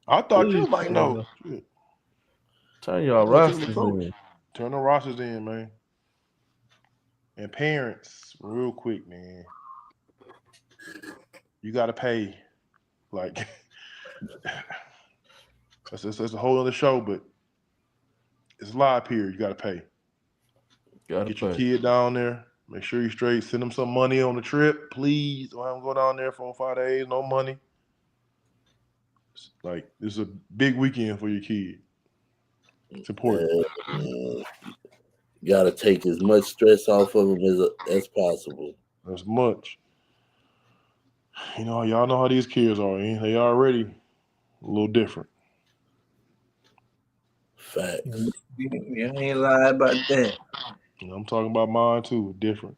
I thought you Please, might know. Shit. turn y'all Go tell the rosters coach. in. Turn the rosters in, man. And parents, real quick, man. You gotta pay. Like that's a whole other show, but it's live here. You gotta pay. Gotta Get your pay. kid down there. Make sure you're straight. Send them some money on the trip, please. Don't have them go down there for 5 days, no money. Like this is a big weekend for your kid. It's important. You gotta take as much stress off of them as possible. As much. You know, y'all know how these kids are. They already a little different. Facts. You ain't lie about that. You know, I'm talking about mine too. Different.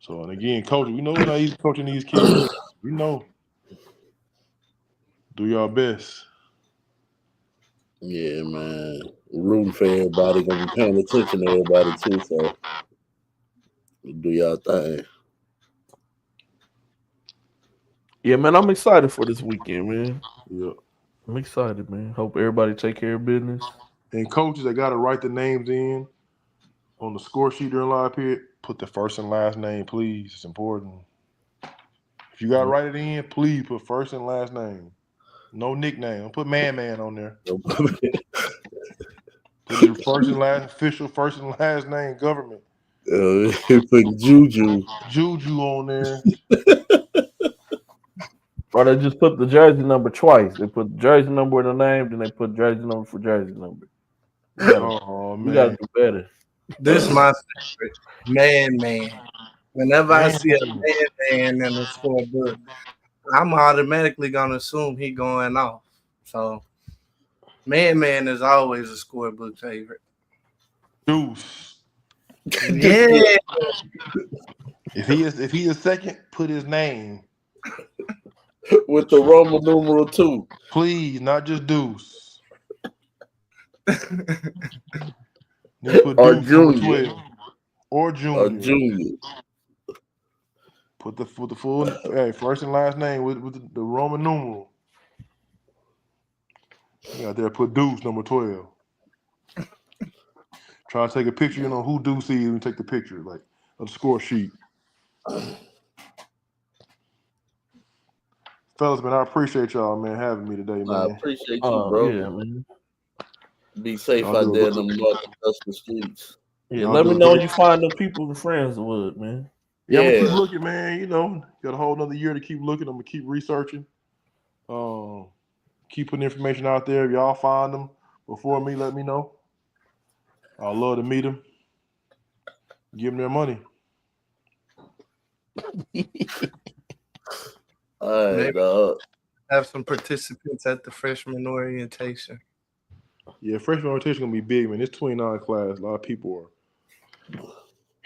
So, and again, coach, we know it's not easy coaching these kids. We know. Do your best. Yeah, man. Rooting for everybody, gonna be paying attention to everybody too. So do y'all thing. Yeah, man, I'm excited for this weekend, man. Yeah. I'm excited, man. Hope everybody take care of business. And coaches, they gotta write the names in on the score sheet during live period. Put the first and last name, please. It's important. If you gotta write it in, please put first and last name. No nickname. Don't put man on there. Put your first and last official first and last name government. Put Juju on there. Or they just put the jersey number twice. They put jersey number in the name, then they put jersey number for jersey number. We gotta do better. This is my favorite. Man. Whenever I see a man in the scorebook, I'm automatically gonna assume he going off. So man is always a scorebook favorite. Deuce. Yeah. If he is second, put his name with the Roman numeral 2. Please, not just Deuce. Put Or Deuce Junior. 12. Or Junior. Or Junior. Put the full first and last name with the Roman numeral. You out there put Deuce number 12. Try to take a picture, who Deuce is and take the picture, like of the score sheet. Fellas, man, I appreciate y'all, man, having me today, man. I appreciate you, bro. Yeah, man. Be safe out there in the North and Dusty streets. Yeah, let me know when you find the people and friends would, man. Yeah, I'm gonna keep looking, man. Got a whole another year to keep looking. I'm gonna keep researching. Keep putting information out there. If y'all find them before me, let me know. I'd love to meet them. Give them their money. All right, dog. Have some participants at the freshman orientation. Yeah, freshman orientation gonna be big, man. It's 29 class. A lot of people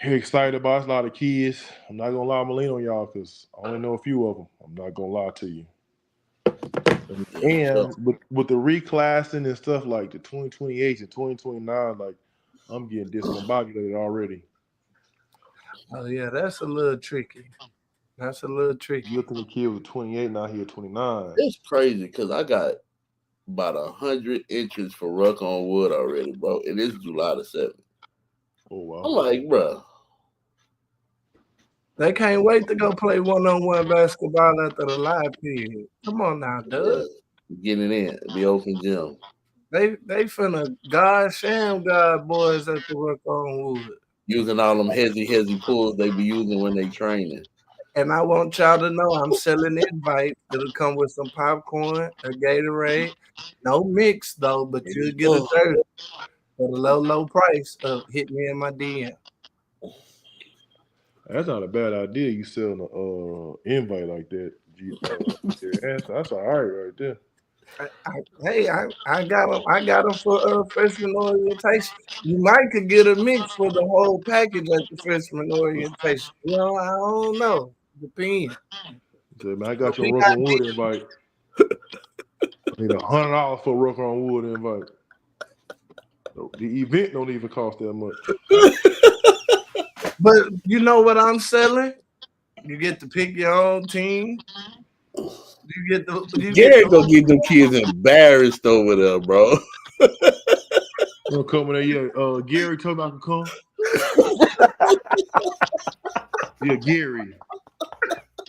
are excited about it. A lot of kids. I'm not gonna lie, I'm gonna lean on y'all because I only know a few of them. I'm not gonna lie to you. And with the reclassing and stuff like the 2028 and 2029, like I'm getting discombobulated already. Oh yeah, that's a little tricky. You think the kid was 28, now he at 29. It's crazy because I got about 100 entries for Ruck on Wood already, bro. And it's July the 7th. Oh wow. I'm like, bro. They can't wait to go play one-on-one basketball after the live period. Come on now, Doug. Yeah, getting in the open gym. They finna sham God boys at the Ruck on Wood. Using all them hezzy pulls they be using when they training. And I want y'all to know I'm selling invites. It'll come with some popcorn, a Gatorade. No mix though, but you'll get a third for the low price of hit me in my DM. That's not a bad idea. You selling an invite like that. That's all right there. I got them for freshman orientation. You might could get a mix for the whole package at the freshman orientation. I don't know. Depends. Say, man, I got your Rook on Wood invite. I need $100 for a Rook on Wood invite. The event don't even cost that much. But you know what I'm selling? You get to pick your own team. Gary gonna get them kids embarrassed over there, bro. Gonna come in there, yeah. Gary told me I can come. Yeah, Gary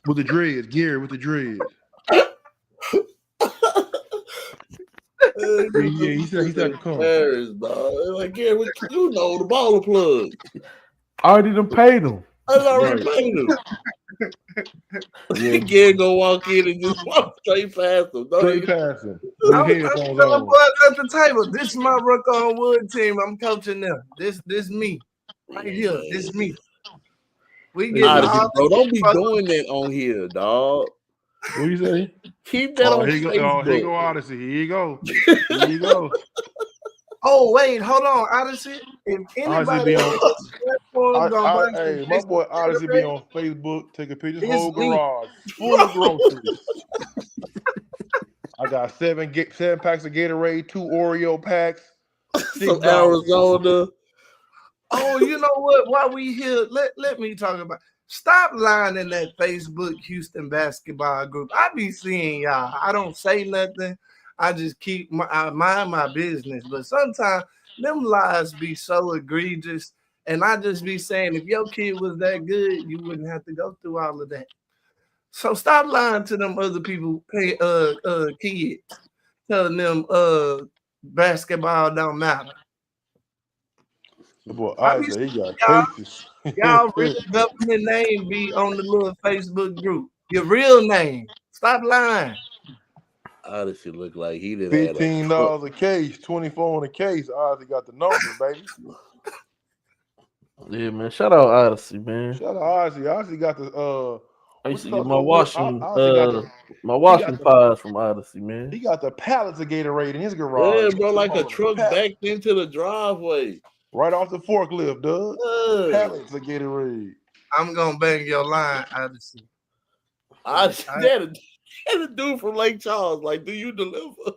with the dreads. Gary with the dreads. Yeah, he said I could come. Embarrassed, dog. Like Gary, you know the baller plug. I already done paid him. I already paid him. Yeah. Gary gonna walk in and just walk straight past him. Straight past him. I'm at the table. This is my Rook on Wood team. I'm coaching them. This me. Right here. This me. We get bro. Don't be doing that on here, dog. What you say? Keep that on Facebook. Here go Odyssey. Here you go. Here you go. Oh, wait, hold on, Odyssey. If anybody hey, my boy Odyssey be on Facebook, taking pictures of whole garage full of groceries. I got 7 packs of Gatorade, 2 Oreo packs, 6 Arizona. Oh, you know what? While we here, let me talk about. Stop lying in that Facebook Houston basketball group. I be seeing y'all. I don't say nothing. I just I mind my business. But sometimes them lies be so egregious. And I just be saying, if your kid was that good, you wouldn't have to go through all of that. So stop lying to them other people, kids, telling them basketball don't matter. Boy, he got cases. Y'all real government name be on the little Facebook group. Your real name. Stop lying. Odyssey look like he did $15 a case, 24 on a case. Odyssey got the numbers, baby. Yeah, man. Shout out Odyssey, man. Shout out Odyssey. Odyssey got the I used to get my washing pies from Odyssey, man. He got the pallets of Gatorade in his garage. Yeah, bro, like a truck backed into the driveway. Right off the forklift, dog. Pallets of Gatorade. I'm gonna bang your line, Odyssey. That a dude from Lake Charles. Like, do you deliver?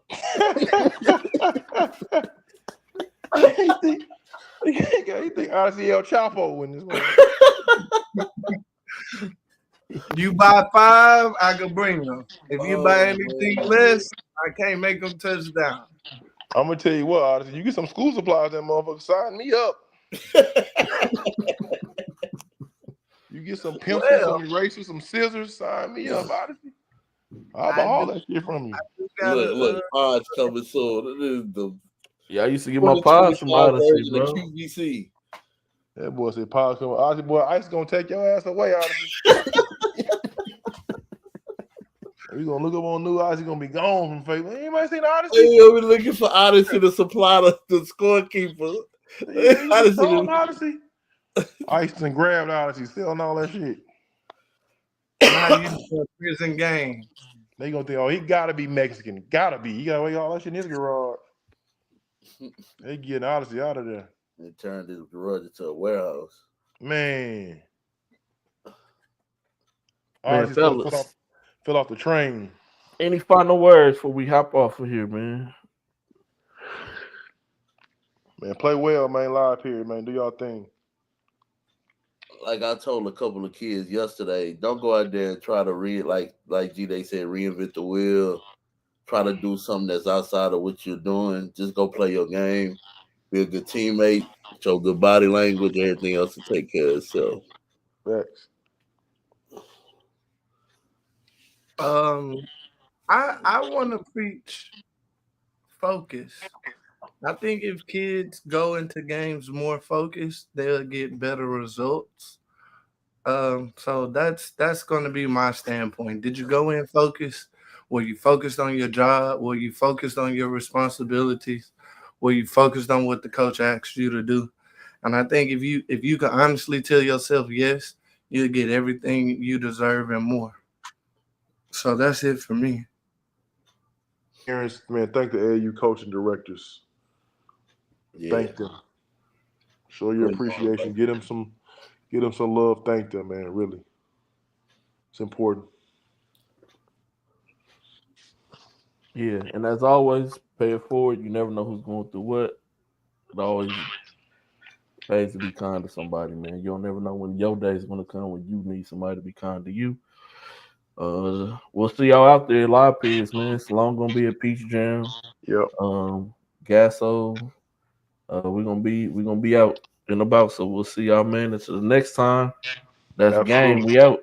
He think Odyssey El Chapo in this one. You buy 5, I can bring them. If you buy anything less, I can't make them touch down. I'm gonna tell you what, Odyssey. You get some school supplies, that motherfucker. Sign me up. You get some pencils, some erasers, some scissors. Sign me up, Odyssey. I'll buy all that shit from you. Look, pods coming soon. I used to get my pods from Odyssey, bro. QVC. That boy said pods coming. Odyssey, boy, Ice gonna take your ass away, Odyssey. We gonna look up on New Odyssey, gonna be gone from Facebook. Anybody seen Odyssey? Hey, we're looking for Odyssey to supply the scorekeeper. Odyssey. Ice and grabbed Odyssey, selling all that shit. Now you do a prison game. They gonna think, oh, he gotta be Mexican. Gotta be. He gotta wait all that shit in his garage. They getting Odyssey out of there. They turned his garage into a warehouse. Man. Man, fellas. Fell off the train. Any final words before we hop off of here, man? Man, play well, man. Live period, man. Do y'all thing. Like I told a couple of kids yesterday, don't go out there and try to like G they said, reinvent the wheel. Try to do something that's outside of what you're doing. Just go play your game. Be a good teammate. Show good body language. Everything else to take care of itself. Facts. I want to preach focus. I think if kids go into games more focused, they'll get better results. So that's going to be my standpoint. Did you go in focused? Were you focused on your job? Were you focused on your responsibilities? Were you focused on what the coach asked you to do? And I think if you can honestly tell yourself yes, you'll get everything you deserve and more. So that's it for me. Parents, man, thank the AAU coaching directors. Yeah. Thank them. Show your appreciation. Get them some love. Thank them, man. Really, it's important. Yeah, and as always, pay it forward. You never know who's going through what. It always pays to be kind to somebody, man. You don't never know when your day is gonna come when you need somebody to be kind to you. We'll see y'all out there, live periods, man. It's long gonna be a Peach Jam. Yep. Gasso. We're gonna be out and about. So we'll see y'all, man. Until the next time. That's the game. Absolutely. We out.